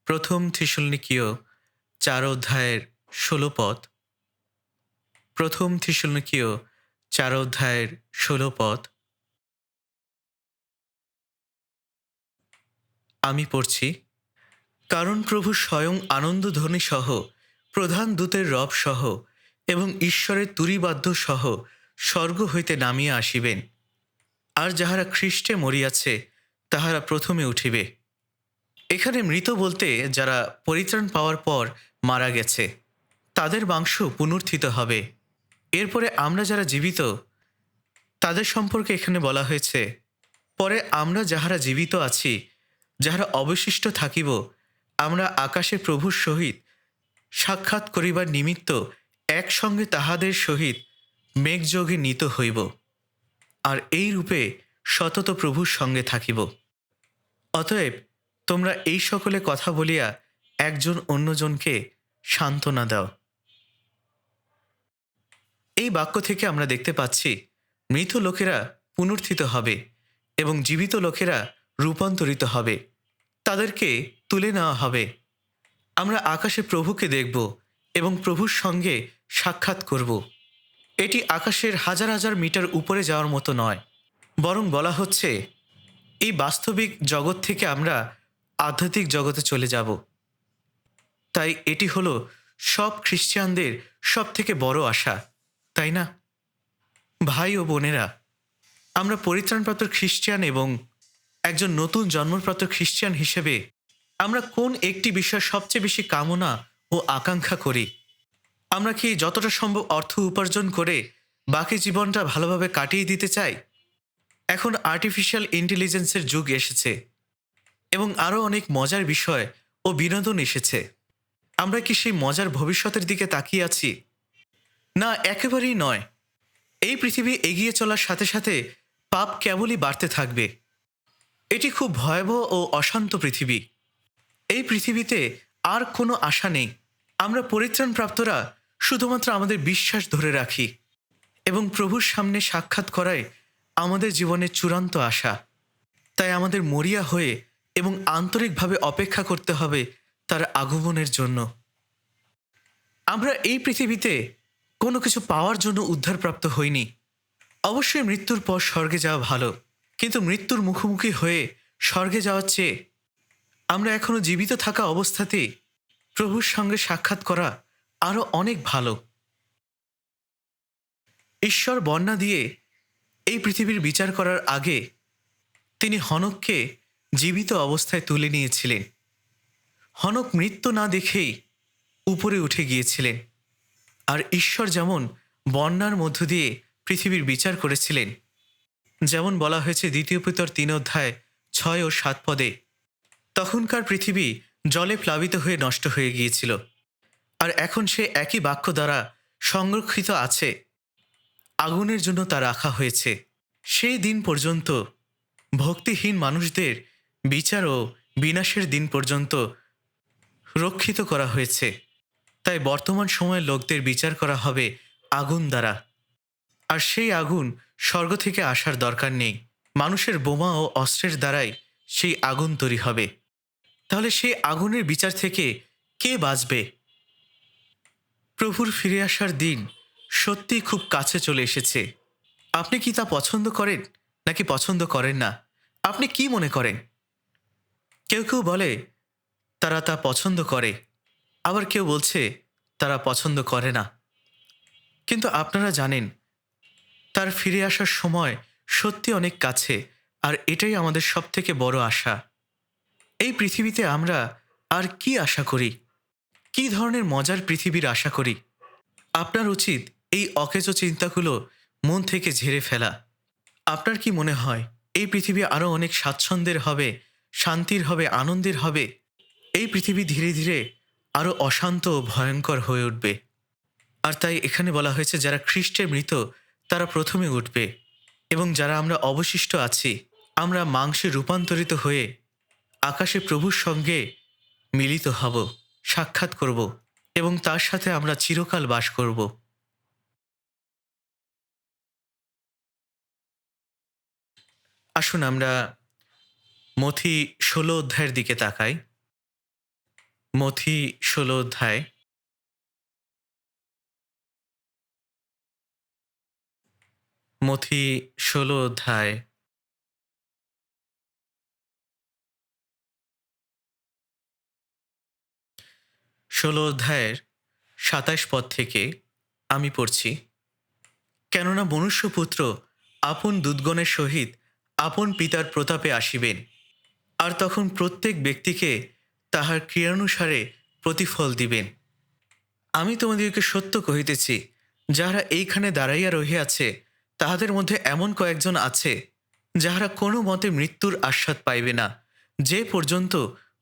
1 থিসলুকিয় 4:16। 1 থিসলুকিয় 4:16। আমি পড়ছি, কারণ প্রভু স্বয়ং আনন্দধ্বনি সহ, প্রধান দূতের রব সহ এবং ঈশ্বরের তুরিবাদ্য সহ স্বর্গ হইতে নামিয়া আসিবেন। আর যাহারা খ্রিস্টে মরিয়াছে তাহারা প্রথমে উঠিবে। এখানে মৃত বলতে যারা পরিত্রাণ পাওয়ার পর মারা গেছে, তাদের মাংস পুনরুত্থিত হবে। এরপরে আমরা যারা জীবিত, তাদের সম্পর্কে এখানে বলা হয়েছে, পরে আমরা যাহারা জীবিত আছি, যাহারা অবশিষ্ট থাকিব, আমরা আকাশে প্রভুর সহিত সাক্ষাৎ করিবার নিমিত্ত একসঙ্গে তাহাদের সহিত মেঘযোগে নীত হইব, আর এই রূপে সতত প্রভুর সঙ্গে থাকিব। অতএব তোমরা এই সকলে কথা বলিয়া একজন অন্যজনকে সান্ত্বনা দাও। এই বাক্য থেকে আমরা দেখতে পাচ্ছি মৃত লোকেরা পুনরুত্থিত হবে এবং জীবিত লোকেরা রূপান্তরিত হবে, তাদেরকে তুলে নেওয়া হবে। আমরা আকাশে প্রভুকে দেখব এবং প্রভুর সঙ্গে সাক্ষাৎ করব। এটি আকাশের হাজার হাজার মিটার উপরে যাওয়ার মতো নয়, বরং বলা হচ্ছে এই বাস্তবিক জগৎ থেকে আমরা আধ্যাত্মিক জগতে চলে যাব। তাই এটি হলো সব খ্রিস্টানদের সব থেকে বড় আশা, তাই না ভাই ও বোনেরা? আমরা পরিত্রাণপ্রাপ্ত খ্রিস্টান এবং একজন নতুন জন্মপ্রাপ্ত খ্রিস্টান হিসেবে আমরা কোন একটি বিষয় সবচেয়ে বেশি কামনা ও আকাঙ্ক্ষা করি? আমরা কি যতটা সম্ভব অর্থ উপার্জন করে বাকি জীবনটা ভালোভাবে কাটিয়ে দিতে চাই? এখন আর্টিফিশিয়াল ইন্টেলিজেন্সের যুগ এসেছে এবং আরও অনেক মজার বিষয় ও বিনোদন এসেছে। আমরা কি সেই মজার ভবিষ্যতের দিকে তাকিয়ে আছি? না, একেবারেই নয়। এই পৃথিবী এগিয়ে চলার সাথে সাথে পাপ কেবলই বাড়তে থাকবে। এটি খুব ভয়াবহ ও অশান্ত পৃথিবী। এই পৃথিবীতে আর কোনো আশা নেই। আমরা পরিত্রাণপ্রাপ্তরা শুধুমাত্র আমাদের বিশ্বাস ধরে রাখি এবং প্রভুর সামনে সাক্ষাৎ করায় আমাদের জীবনের চূড়ান্ত আশা। তাই আমাদের মরিয়া হয়ে এবং আন্তরিকভাবে অপেক্ষা করতে হবে তার আগমনের জন্য। আমরা এই পৃথিবীতে কোনো কিছু পাওয়ার জন্য উদ্ধারপ্রাপ্ত হইনি। অবশ্যই মৃত্যুর পর স্বর্গে যাওয়া ভালো, কিন্তু মৃত্যুর মুখোমুখি হয়ে স্বর্গে যাওয়ার চেয়ে আমরা এখনো জীবিত থাকা অবস্থাতেই প্রভুর সঙ্গে সাক্ষাৎ করা আরও অনেক ভালো। ঈশ্বর বন্যা দিয়ে এই পৃথিবীর বিচার করার আগে তিনি হনককে জীবিত অবস্থায় তুলে নিয়েছিলেন। হনক মৃত্যু না দেখেই উপরে উঠে গিয়েছিলেন। আর ঈশ্বর যেমন বন্যার মধ্য দিয়ে পৃথিবীর বিচার করেছিলেন, যেমন বলা হয়েছে 2 পিতর 3:6 ও 7 পদে, তখনকার পৃথিবী জলে প্লাবিত হয়ে নষ্ট হয়ে গিয়েছিল, আর এখন সে একই বাক্য দ্বারা সংরক্ষিত আছে। আগুনের জন্য তা রাখা হয়েছে। সেই দিন পর্যন্ত ভক্তিহীন মানুষদের বিচার ও বিনাশের দিন পর্যন্ত রক্ষিত করা হয়েছে। তাই বর্তমান সময়ের লোকদের বিচার করা হবে আগুন দ্বারা। আর সেই আগুন স্বর্গ থেকে আসার দরকার নেই। মানুষের বোমা ও অস্ত্রের দ্বারাই সেই আগুন তৈরি হবে। তাহলে সেই আগুনের বিচার থেকে কে বাঁচবে? প্রভুর ফিরে আসার দিন সত্যি খুব কাছে চলে এসেছে। আপনি কি তা পছন্দ করেন নাকি পছন্দ করেন না? আপনি কি মনে করেন? কেউ কেউ বলে তারা তা পছন্দ করে, আবার কেউ বলছে তারা পছন্দ করে না। কিন্তু আপনারা জানেন তার ফিরে আসার সময় সত্যি অনেক কাছে, আর এটাই আমাদের সবথেকে বড় আশা। এই পৃথিবীতে আমরা আর কি আশা করি? কী ধরনের মজার পৃথিবীর আশা করি? আপনার উচিত এই অকেজো চিন্তাগুলো মন থেকে ঝেড়ে ফেলা। আপনার কি মনে হয় এই পৃথিবী আরও অনেক স্বাচ্ছন্দ্যের হবে, শান্তির হবে, আনন্দের হবে? এই পৃথিবী ধীরে ধীরে আরও অশান্ত ও ভয়ঙ্কর হয়ে উঠবে। আর তাই এখানে বলা হয়েছে যারা খ্রিস্টে মৃত তারা প্রথমে উঠবে, এবং যারা আমরা অবশিষ্ট আছি আমরা মাংসে রূপান্তরিত হয়ে আকাশে প্রভুর সঙ্গে মিলিত হব, সাক্ষাৎ করব এবং তার সাথে আমরা চিরকাল বাস করব। আসুন আমরা মথি 16 অধ্যায়ের দিকে তাকাই। মথি 16 অধ্যায়, মথি 16 অধ্যায় অধ্যায়ের ২৭ পদ থেকে আমি পড়ছি। কেননা মনুষ্যপুত্র আপন দূতগণের সহিত আপন পিতার প্রতাপে আসিবেন, আর তখন প্রত্যেক ব্যক্তিকে তাহার ক্রিয়ানুসারে প্রতিফল দিবেন। আমি তোমাদিগকে সত্য কহিতেছি, যাহারা এইখানে দাঁড়াইয়া রহিয়াছে তাহাদের মধ্যে এমন কয়েকজন আছে, যাহারা কোনো মতে মৃত্যুর আস্বাদ পাইবে না, যে পর্যন্ত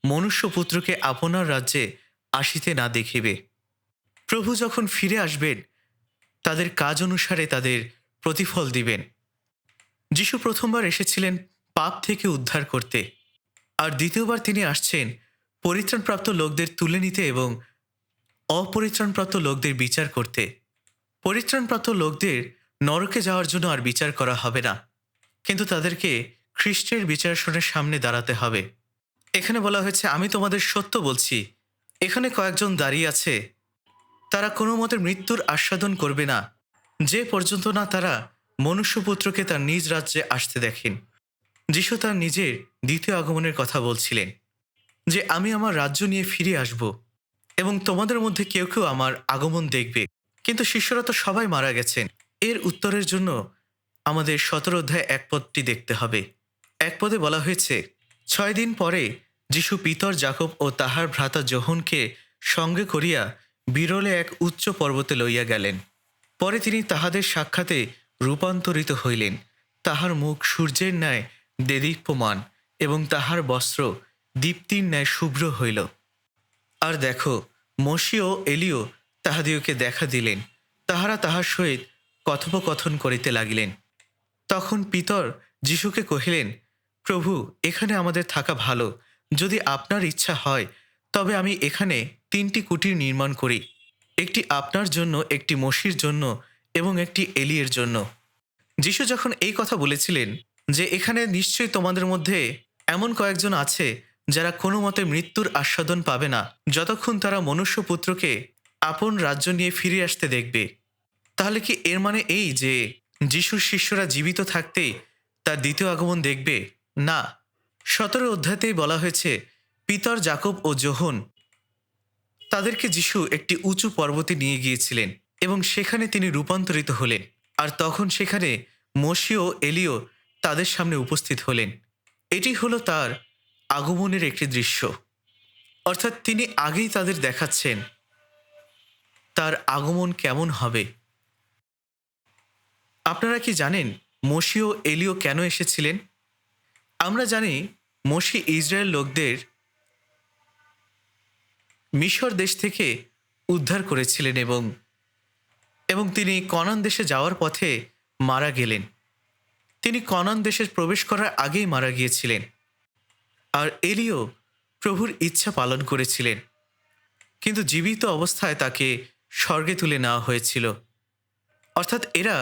মনুষ্যপুত্রকে আপনার রাজ্যে আসিতে না দেখিবে। প্রভু যখন ফিরে আসবেন, তাদের কাজ অনুসারে তাদের প্রতিফল দিবেন। যিশু প্রথমবার এসেছিলেন পাপ থেকে উদ্ধার করতে, আর দ্বিতীয়বার তিনি আসছেন পরিত্রাণপ্রাপ্ত লোকদের তুলে নিতে এবং অপরিত্রাণপ্রাপ্ত লোকদের বিচার করতে। পরিত্রাণপ্রাপ্ত লোকদের নরকে যাওয়ার জন্য আর বিচার করা হবে না, কিন্তু তাদেরকে খ্রিস্টের বিচারাসনের সামনে দাঁড়াতে হবে। এখানে বলা হয়েছে, আমি তোমাদের সত্য বলছি, এখানে কয়েকজন দাঁড়িয়ে আছে, তারা কোনো মতে মৃত্যুর আস্বাদন করবে না, যে পর্যন্ত না তারা মনুষ্যপুত্রকে তার নিজ রাজ্যে আসতে দেখেন। যিশু তার নিজের দ্বিতীয় আগমনের কথা বলছিলেন, যে আমি আমার রাজ্য নিয়ে ফিরে আসব এবং তোমাদের মধ্যে কেউ কেউ আমার আগমন দেখবে। কিন্তু শিষ্যরা তো সবাই মারা গেছেন। এর উত্তরের জন্য আমাদের ১৭ অধ্যায় ১ পদটি দেখতে হবে। ১ পদে বলা হয়েছে, ৬ দিন পরে যিশু পিতর, যাকব ও তাহার ভ্রাতা যোহনকে সঙ্গে করিয়া বিরলে এক উচ্চ পর্বতে লইয়া গেলেন। পরে তিনি তাহাদের সাক্ষাতে রূপান্তরিত হইলেন। তাহার মুখ সূর্যের ন্যায় দেদীপ্যমান এবং তাহার বস্ত্র দীপ্তির ন্যায় শুভ্র হইল। আর দেখো, মোশে ও এলিও তাহাদিওকে দেখা দিলেন। তাহারা তাহার সহিত কথোপকথন করিতে লাগিলেন। তখন পিতর যিশুকে কহিলেন, প্রভু, এখানে আমাদের থাকা ভালো। যদি আপনার ইচ্ছা হয় তবে আমি এখানে ৩টি কুটির নির্মাণ করি, একটি আপনার জন্য, একটি মোশির জন্য এবং একটি এলিয়ের জন্য। যিশু যখন এই কথা বলেছিলেন যে এখানে নিশ্চয়ই তোমাদের মধ্যে এমন কয়েকজন আছে যারা কোনো মতে মৃত্যুর আস্বাদন পাবে না, যতক্ষণ তারা মনুষ্যপুত্রকে আপন রাজ্য নিয়ে ফিরে আসতে দেখবে, তাহলে কি এর মানে এই যে যিশুর শিষ্যরা জীবিত থাকতেই তার দ্বিতীয় আগমন দেখবে? না। ১৭ অধ্যায়তেই বলা হয়েছে, পিতর, যাকব ও যোহন, তাদেরকে যিশু একটি উঁচু পর্বতে নিয়ে গিয়েছিলেন এবং সেখানে তিনি রূপান্তরিত হলেন। আর তখন সেখানে মোশে ও এলিও তাদের সামনে উপস্থিত হলেন। এটি হলো তার আগমনের একটি দৃশ্য, অর্থাৎ তিনি আগেই তাদের দেখাচ্ছেন তার আগমন কেমন হবে। আপনারা কি জানেন মোশে ও এলিও কেন এসেছিলেন? আমরা জানি মোশে ইসরায়েল লোকদের মিশর দেশ থেকে উদ্ধার করেছিলেন এবং তিনি কনান দেশে যাওয়ার পথে মারা গেলেন। তিনি কনান দেশে প্রবেশ করার আগেই মারা গিয়েছিলেন। আর এলিও প্রভুর ইচ্ছা পালন করেছিলেন, কিন্তু জীবিত অবস্থায় তাকে স্বর্গে তুলে নেওয়া হয়েছিল। অর্থাৎ এরা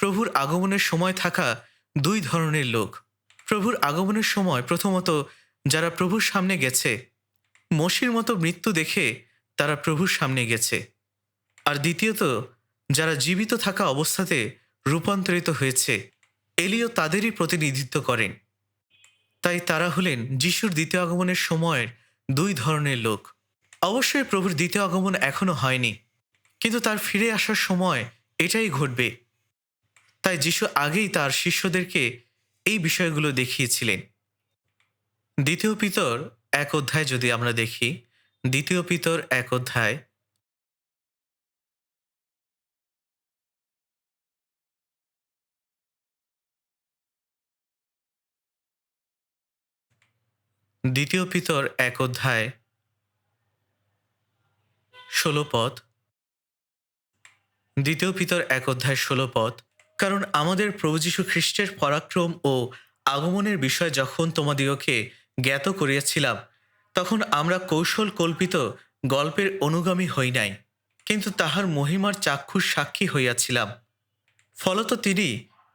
প্রভুর আগমনের সময় থাকা দুই ধরনের লোক। প্রভুর আগমনের সময় প্রথমত যারা প্রভুর সামনে গেছে, মোশির মতো মৃত্যু দেখে তারা প্রভুর সামনে গেছে। আর দ্বিতীয়ত যারা জীবিত থাকা অবস্থাতে রূপান্তরিত হয়েছে, এলিও তাদেরই প্রতিনিধিত্ব করেন। তাই তারা হলেন যিশুর দ্বিতীয় আগমনের সময়ের দুই ধরনের লোক। অবশ্যই প্রভুর দ্বিতীয় আগমন এখনো হয়নি, কিন্তু তার ফিরে আসার সময় এটাই ঘটবে। তাই যিশু আগেই তার শিষ্যদেরকে এই বিষয়গুলো দেখিয়েছিলেন। ২ পিতর ১ অধ্যায় যদি আমরা দেখি, ২ পিতর ১ অধ্যায় ২ পিতর ১ অধ্যায় ১৬ পদ। ২ পিতর ১ অধ্যায় ১৬ পদ। কারণ আমাদের প্রভু যীশু খ্রিস্টের পরাক্রম ও আগমনের বিষয় যখন তোমাদিগকে জ্ঞাত করিয়াছিলাম, তখন আমরা কৌশল কল্পিত গল্পের অনুগামী হই নাই, কিন্তু তাহার মহিমার চাক্ষুষ সাক্ষী হইয়াছিলাম। ফলত তিনি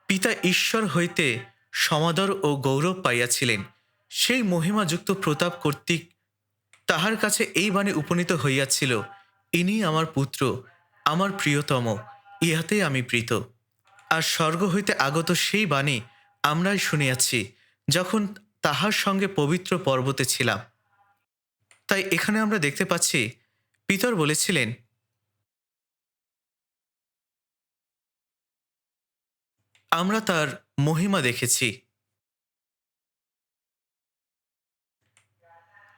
পিতা ঈশ্বর হইতে সমাদর ও গৌরব পাইয়াছিলেন। সেই মহিমাযুক্ত প্রতাপ কর্তৃক তাহার কাছে এই বাণী উপনীত হইয়াছিল, ইনি আমার পুত্র, আমার প্রিয়তম, ইহাতেই আমি প্রীত। আর স্বর্গ হইতে আগত সেই বাণী আমরাই শুনিয়াছি, যখন তাহার সঙ্গে পবিত্র পর্বতে ছিলাম। তাই এখানে আমরা দেখতে পাচ্ছি পিতর বলেছিলেন, আমরা তার মহিমা দেখেছি।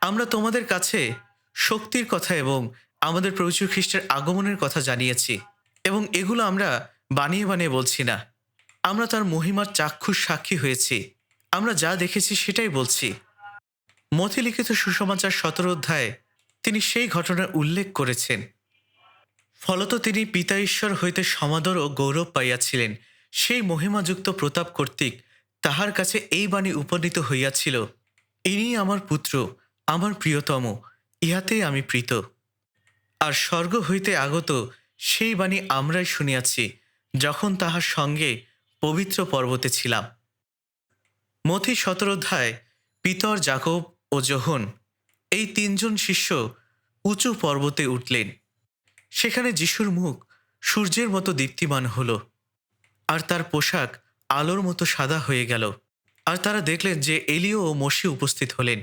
আমরা তোমাদের কাছে শক্তির কথা এবং আমাদের প্রভু যীশু খ্রিস্টের আগমনের কথা জানিয়েছি, এবং এগুলো আমরা বানিয়ে বানিয়ে বলছি না। আমরা তার মহিমার চাক্ষুষ সাক্ষী হয়েছি। আমরা যা দেখেছি সেটাই বলছি। মথি লিখিত সুসমাচার 17 অধ্যায়ে তিনি সেই ঘটনার উল্লেখ করেছেন। ফলত তিনি পিতা ঈশ্বর হইতে সমাদর ও গৌরব পাইয়াছিলেন। সেই মহিমাযুক্ত প্রতাপ কর্তৃক তাহার কাছে এই বাণী উপনীত হইয়াছিল, ইনি আমার পুত্র, আমার প্রিয়তম, ইহাতেই আমি প্রীত। আর স্বর্গ হইতে আগত সেই বাণী আমরাই শুনিয়াছি, যখন তাহার সঙ্গে পবিত্র পর্বতে ছিলাম। মথি 17 অধ্যায় পিতর, যাকব ও যোহন এই তিনজন শিষ্য উঁচু পর্বতে উঠলেন। সেখানে যিশুর মুখ সূর্যের মতো দীপ্তিমান হল, আর তার পোশাক আলোর মতো সাদা হয়ে গেল। আর তারা দেখলেন যে এলিয় ও মসি উপস্থিত হলেন।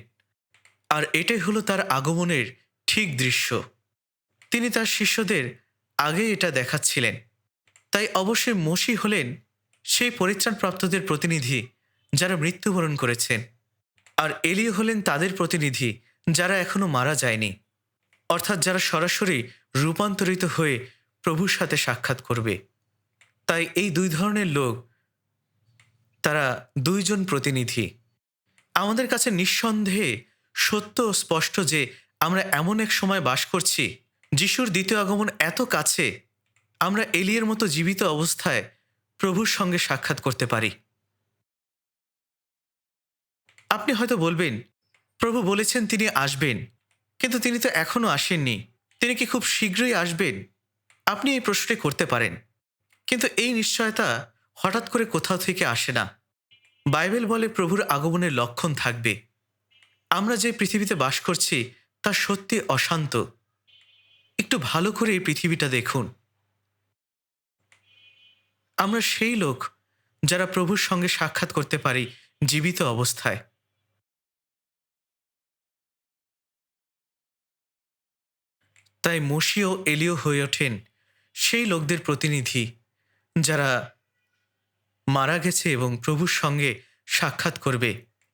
আর এটাই হলো তার আগমনের ঠিক দৃশ্য। তিনি তার শিষ্যদের আগে এটা দেখাচ্ছিলেন। তাই অবশ্যই মসি হলেন সেই পরিত্রাণপ্রাপ্তদের প্রতিনিধি যারা মৃত্যুবরণ করেছেন, আর এলিয় হলেন তাদের প্রতিনিধি যারা এখনো মারা যায়নি, অর্থাৎ যারা সরাসরি রূপান্তরিত হয়ে প্রভুর সাথে সাক্ষাৎ করবে। তাই এই দুই ধরনের লোক, তারা দুইজন প্রতিনিধি। আমাদের কাছে নিঃসন্দেহে সত্য ও স্পষ্ট যে আমরা এমন এক সময় বাস করছি, যিশুর দ্বিতীয় আগমন এত কাছে, আমরা এলিয়ের মতো জীবিত অবস্থায় প্রভুর সঙ্গে সাক্ষাৎ করতে পারি। আপনি হয়তো বলবেন, প্রভু বলেছেন তিনি আসবেন, কিন্তু তিনি তো এখনো আসেননি, তিনি কি খুব শীঘ্রই আসবেন? আপনি এই প্রশ্নটি করতে পারেন, কিন্তু এই নিশ্চয়তা হঠাৎ করে কোথাও থেকে আসে না। বাইবেল বলে প্রভুর আগমনের লক্ষণ থাকবে। আমরা যে পৃথিবীতে বাস করছি তা সত্যি অশান্ত। একটু ভালো করে এই পৃথিবীটা দেখুন। আমরা সেই লোক যারা প্রভুর সঙ্গে সাক্ষাৎ করতে পারি জীবিত অবস্থায়। তাই মসি ও এলিয় হয়ে ওঠেন সেই লোকদের প্রতিনিধি যারা মারা গেছে এবং প্রভুর সঙ্গে সাক্ষাৎ করবে,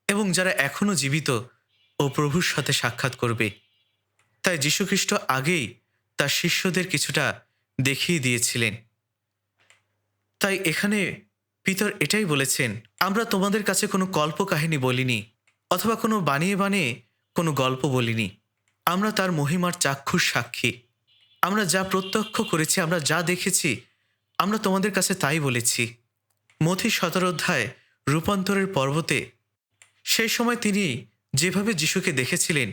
এবং যারা এখনো জীবিত ও প্রভুর সাথে সাক্ষাৎ করবে। তাই যীশুখ্রিস্ট আগেই তার শিষ্যদের কিছুটা দেখিয়ে দিয়েছিলেন। তাই এখানে পিতর এটাই বলেছেন, আমরা তোমাদের কাছে কোনো কল্পকাহিনী বলিনি, অথবা কোনো বানিয়ে বানিয়ে কোনো গল্প বলিনি। আমরা তার মহিমার চাক্ষুষ সাক্ষী। আমরা যা প্রত্যক্ষ করেছি, আমরা যা দেখেছি, আমরা তোমাদের কাছে তাই বলেছি। মথি 17 অধ্যায় রূপান্তরের পর্বতে সেই সময় তিনি যেভাবে যিশুকে দেখেছিলেন,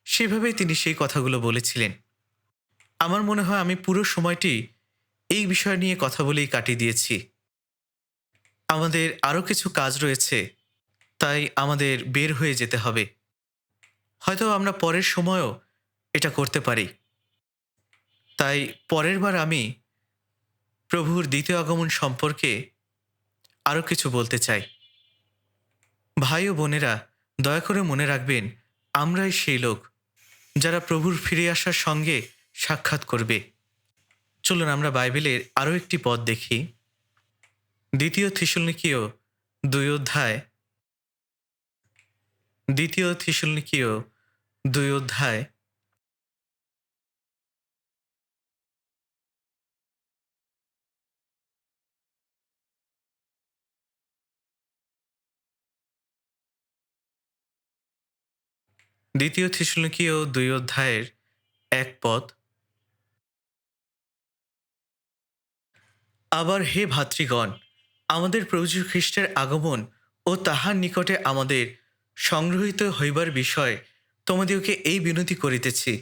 সেভাবেই তিনি সেই কথাগুলো বলেছিলেন। আমার মনে হয় আমি পুরো সময়টি এই বিষয় নিয়ে কথা বলেই কাটিয়ে দিয়েছি। আমাদের আরও কিছু কাজ রয়েছে, তাই আমাদের বের হয়ে যেতে হবে। হয়তো আমরা পরের সময়ও এটা করতে পারি। তাই পরের বার আমি প্রভুর দ্বিতীয় আগমন সম্পর্কে আরও কিছু বলতে চাই। ভাই ও বোনেরা, দয়া করে মনে রাখবেন, আমরাই সেই লোক যারা প্রভুর ফিরে আসার সঙ্গে সাক্ষাৎ করবে। চলুন আমরা বাইবেলের আরও একটি পদ দেখি। দ্বিতীয় থিসলনিকীয় 2 অধ্যায়, দ্বিতীয় থিসলনিকীয় 2 অধ্যায় দ্বিতীয় থিসলনিকীয় 2 অধ্যায়ের 1 পদ। আবার হে ভাতৃগণ, আমাদের প্রভু যীশু খ্রিস্টের আগমন ও তাহার নিকটে আমাদের সংগ্রহিত হইবার বিষয় তোমাদিওকে এই বিনতি করিতেছি।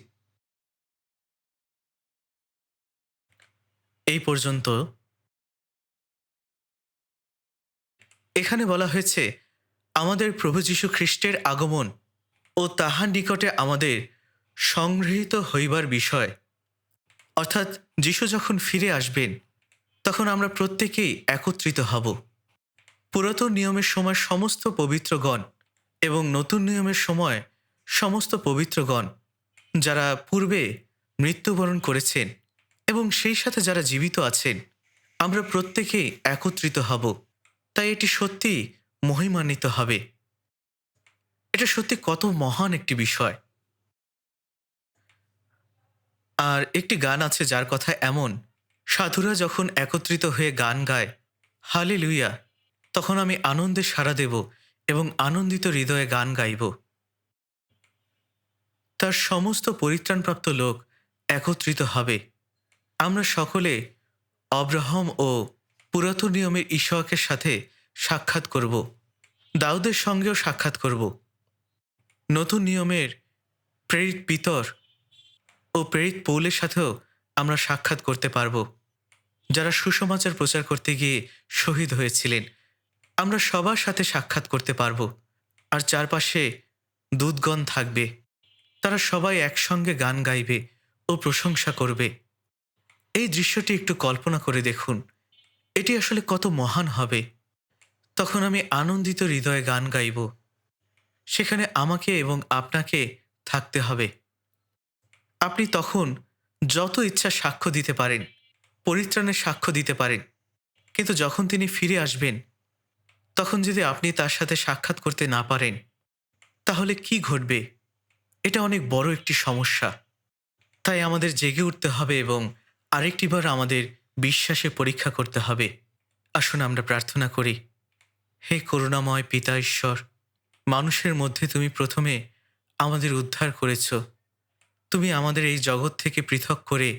এই পর্যন্ত। এখানে বলা হয়েছে আমাদের প্রভু যীশু খ্রিস্টের আগমন ও তাহার নিকটে আমাদের সংগৃহীত হইবার বিষয়, অর্থাৎ যীশু যখন ফিরে আসবেন তখন আমরা প্রত্যেকেই একত্রিত হব। পুরাতন নিয়মের সময় সমস্ত পবিত্রগণ এবং নতুন নিয়মের সময় সমস্ত পবিত্রগণ, যারা পূর্বে মৃত্যুবরণ করেছেন এবং সেই সাথে যারা জীবিত আছেন, আমরা প্রত্যেকেই একত্রিত হব। তাই এটি সত্যি মহিমান্বিত হবে। এটা সত্যি কত মহান একটি বিষয়। আর একটি গান আছে যার কথা এমন, সাধুরা যখন একত্রিত হয়ে গান গায় হালেলুয়া, তখন আমি আনন্দে সাড়া দেব এবং আনন্দিত হৃদয়ে গান গাইব। তার সমস্ত পরিত্রাণপ্রাপ্ত লোক একত্রিত হবে। আমরা সকলে অব্রাহম ও পুরাতন নিয়মের ইসহাকের সাথে সাক্ষাৎ করব, দাউদের সঙ্গেও সাক্ষাৎ করব। নতুন নিয়মের প্রেরিত পিতর ও প্রেরিত পৌলের সাথেও আমরা সাক্ষাৎ করতে পারব, যারা সুসমাচার প্রচার করতে গিয়ে শহীদ হয়েছিলেন। আমরা সবার সাথে সাক্ষাৎ করতে পারব। আর চারপাশে দূতগণ থাকবে, তারা সবাই একসঙ্গে গান গাইবে ও প্রশংসা করবে। এই দৃশ্যটি একটু কল্পনা করে দেখুন, এটি আসলে কত মহান হবে। তখন আমি আনন্দিত হৃদয়ে গান গাইব। সেখানে আমাকে এবং আপনাকে থাকতে হবে। আপনি তখন যত ইচ্ছা সাক্ষ্য দিতে পারেন, পরিত্রাণের সাক্ষ্য দিতে পারেন, কিন্তু যখন তিনি ফিরে আসবেন, তখন যদি আপনি তার সাথে সাক্ষাৎ করতে না পারেন, তাহলে কি ঘটবে? এটা অনেক বড় একটি সমস্যা। তাই আমাদের জেগে উঠতে হবে এবং আরেকটিবার আমাদের বিশ্বাসে পরীক্ষা করতে হবে। আসুন আমরা প্রার্থনা করি। হে করুণাময় পিতা ঈশ্বর, মানুষের মধ্যে তুমি প্রথমে আমাদের উদ্ধার করেছ। তুমি আমাদের এই জগৎ থেকে পৃথক করে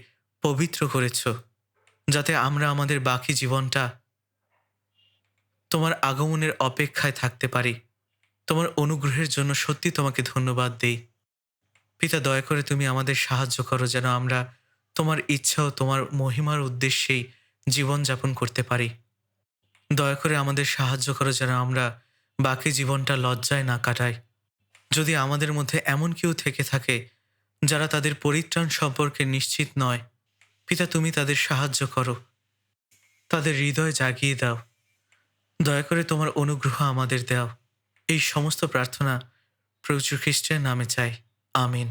পবিত্র করেছ, যাতে আমরা আমাদের বাকি জীবনটা তোমার আগমনের অপেক্ষায় থাকতে পারি। তোমার অনুগ্রহের জন্য সত্যি তোমাকে ধন্যবাদ দেই। পিতা, দয়া করে তুমি আমাদের সাহায্য করো যেন আমরা তোমার ইচ্ছা ও তোমার মহিমার উদ্দেশ্যেই জীবনযাপন করতে পারি। দয়া করে আমাদের সাহায্য করো যেন আমরা বাকি জীবনটা লজ্জায় না কাটাই। যদি আমাদের মধ্যে এমন কেউ থেকে থাকে যারা তাদের পরিত্রাণ সম্পর্কে নিশ্চিত নয়, পিতা তুমি তাদের সাহায্য করো, তাদের হৃদয় জাগিয়ে দাও। দয়া করে তোমার অনুগ্রহ আমাদের দাও। এই সমস্ত প্রার্থনা প্রভু যীশু খ্রিস্টের নামে চাই, আমিন।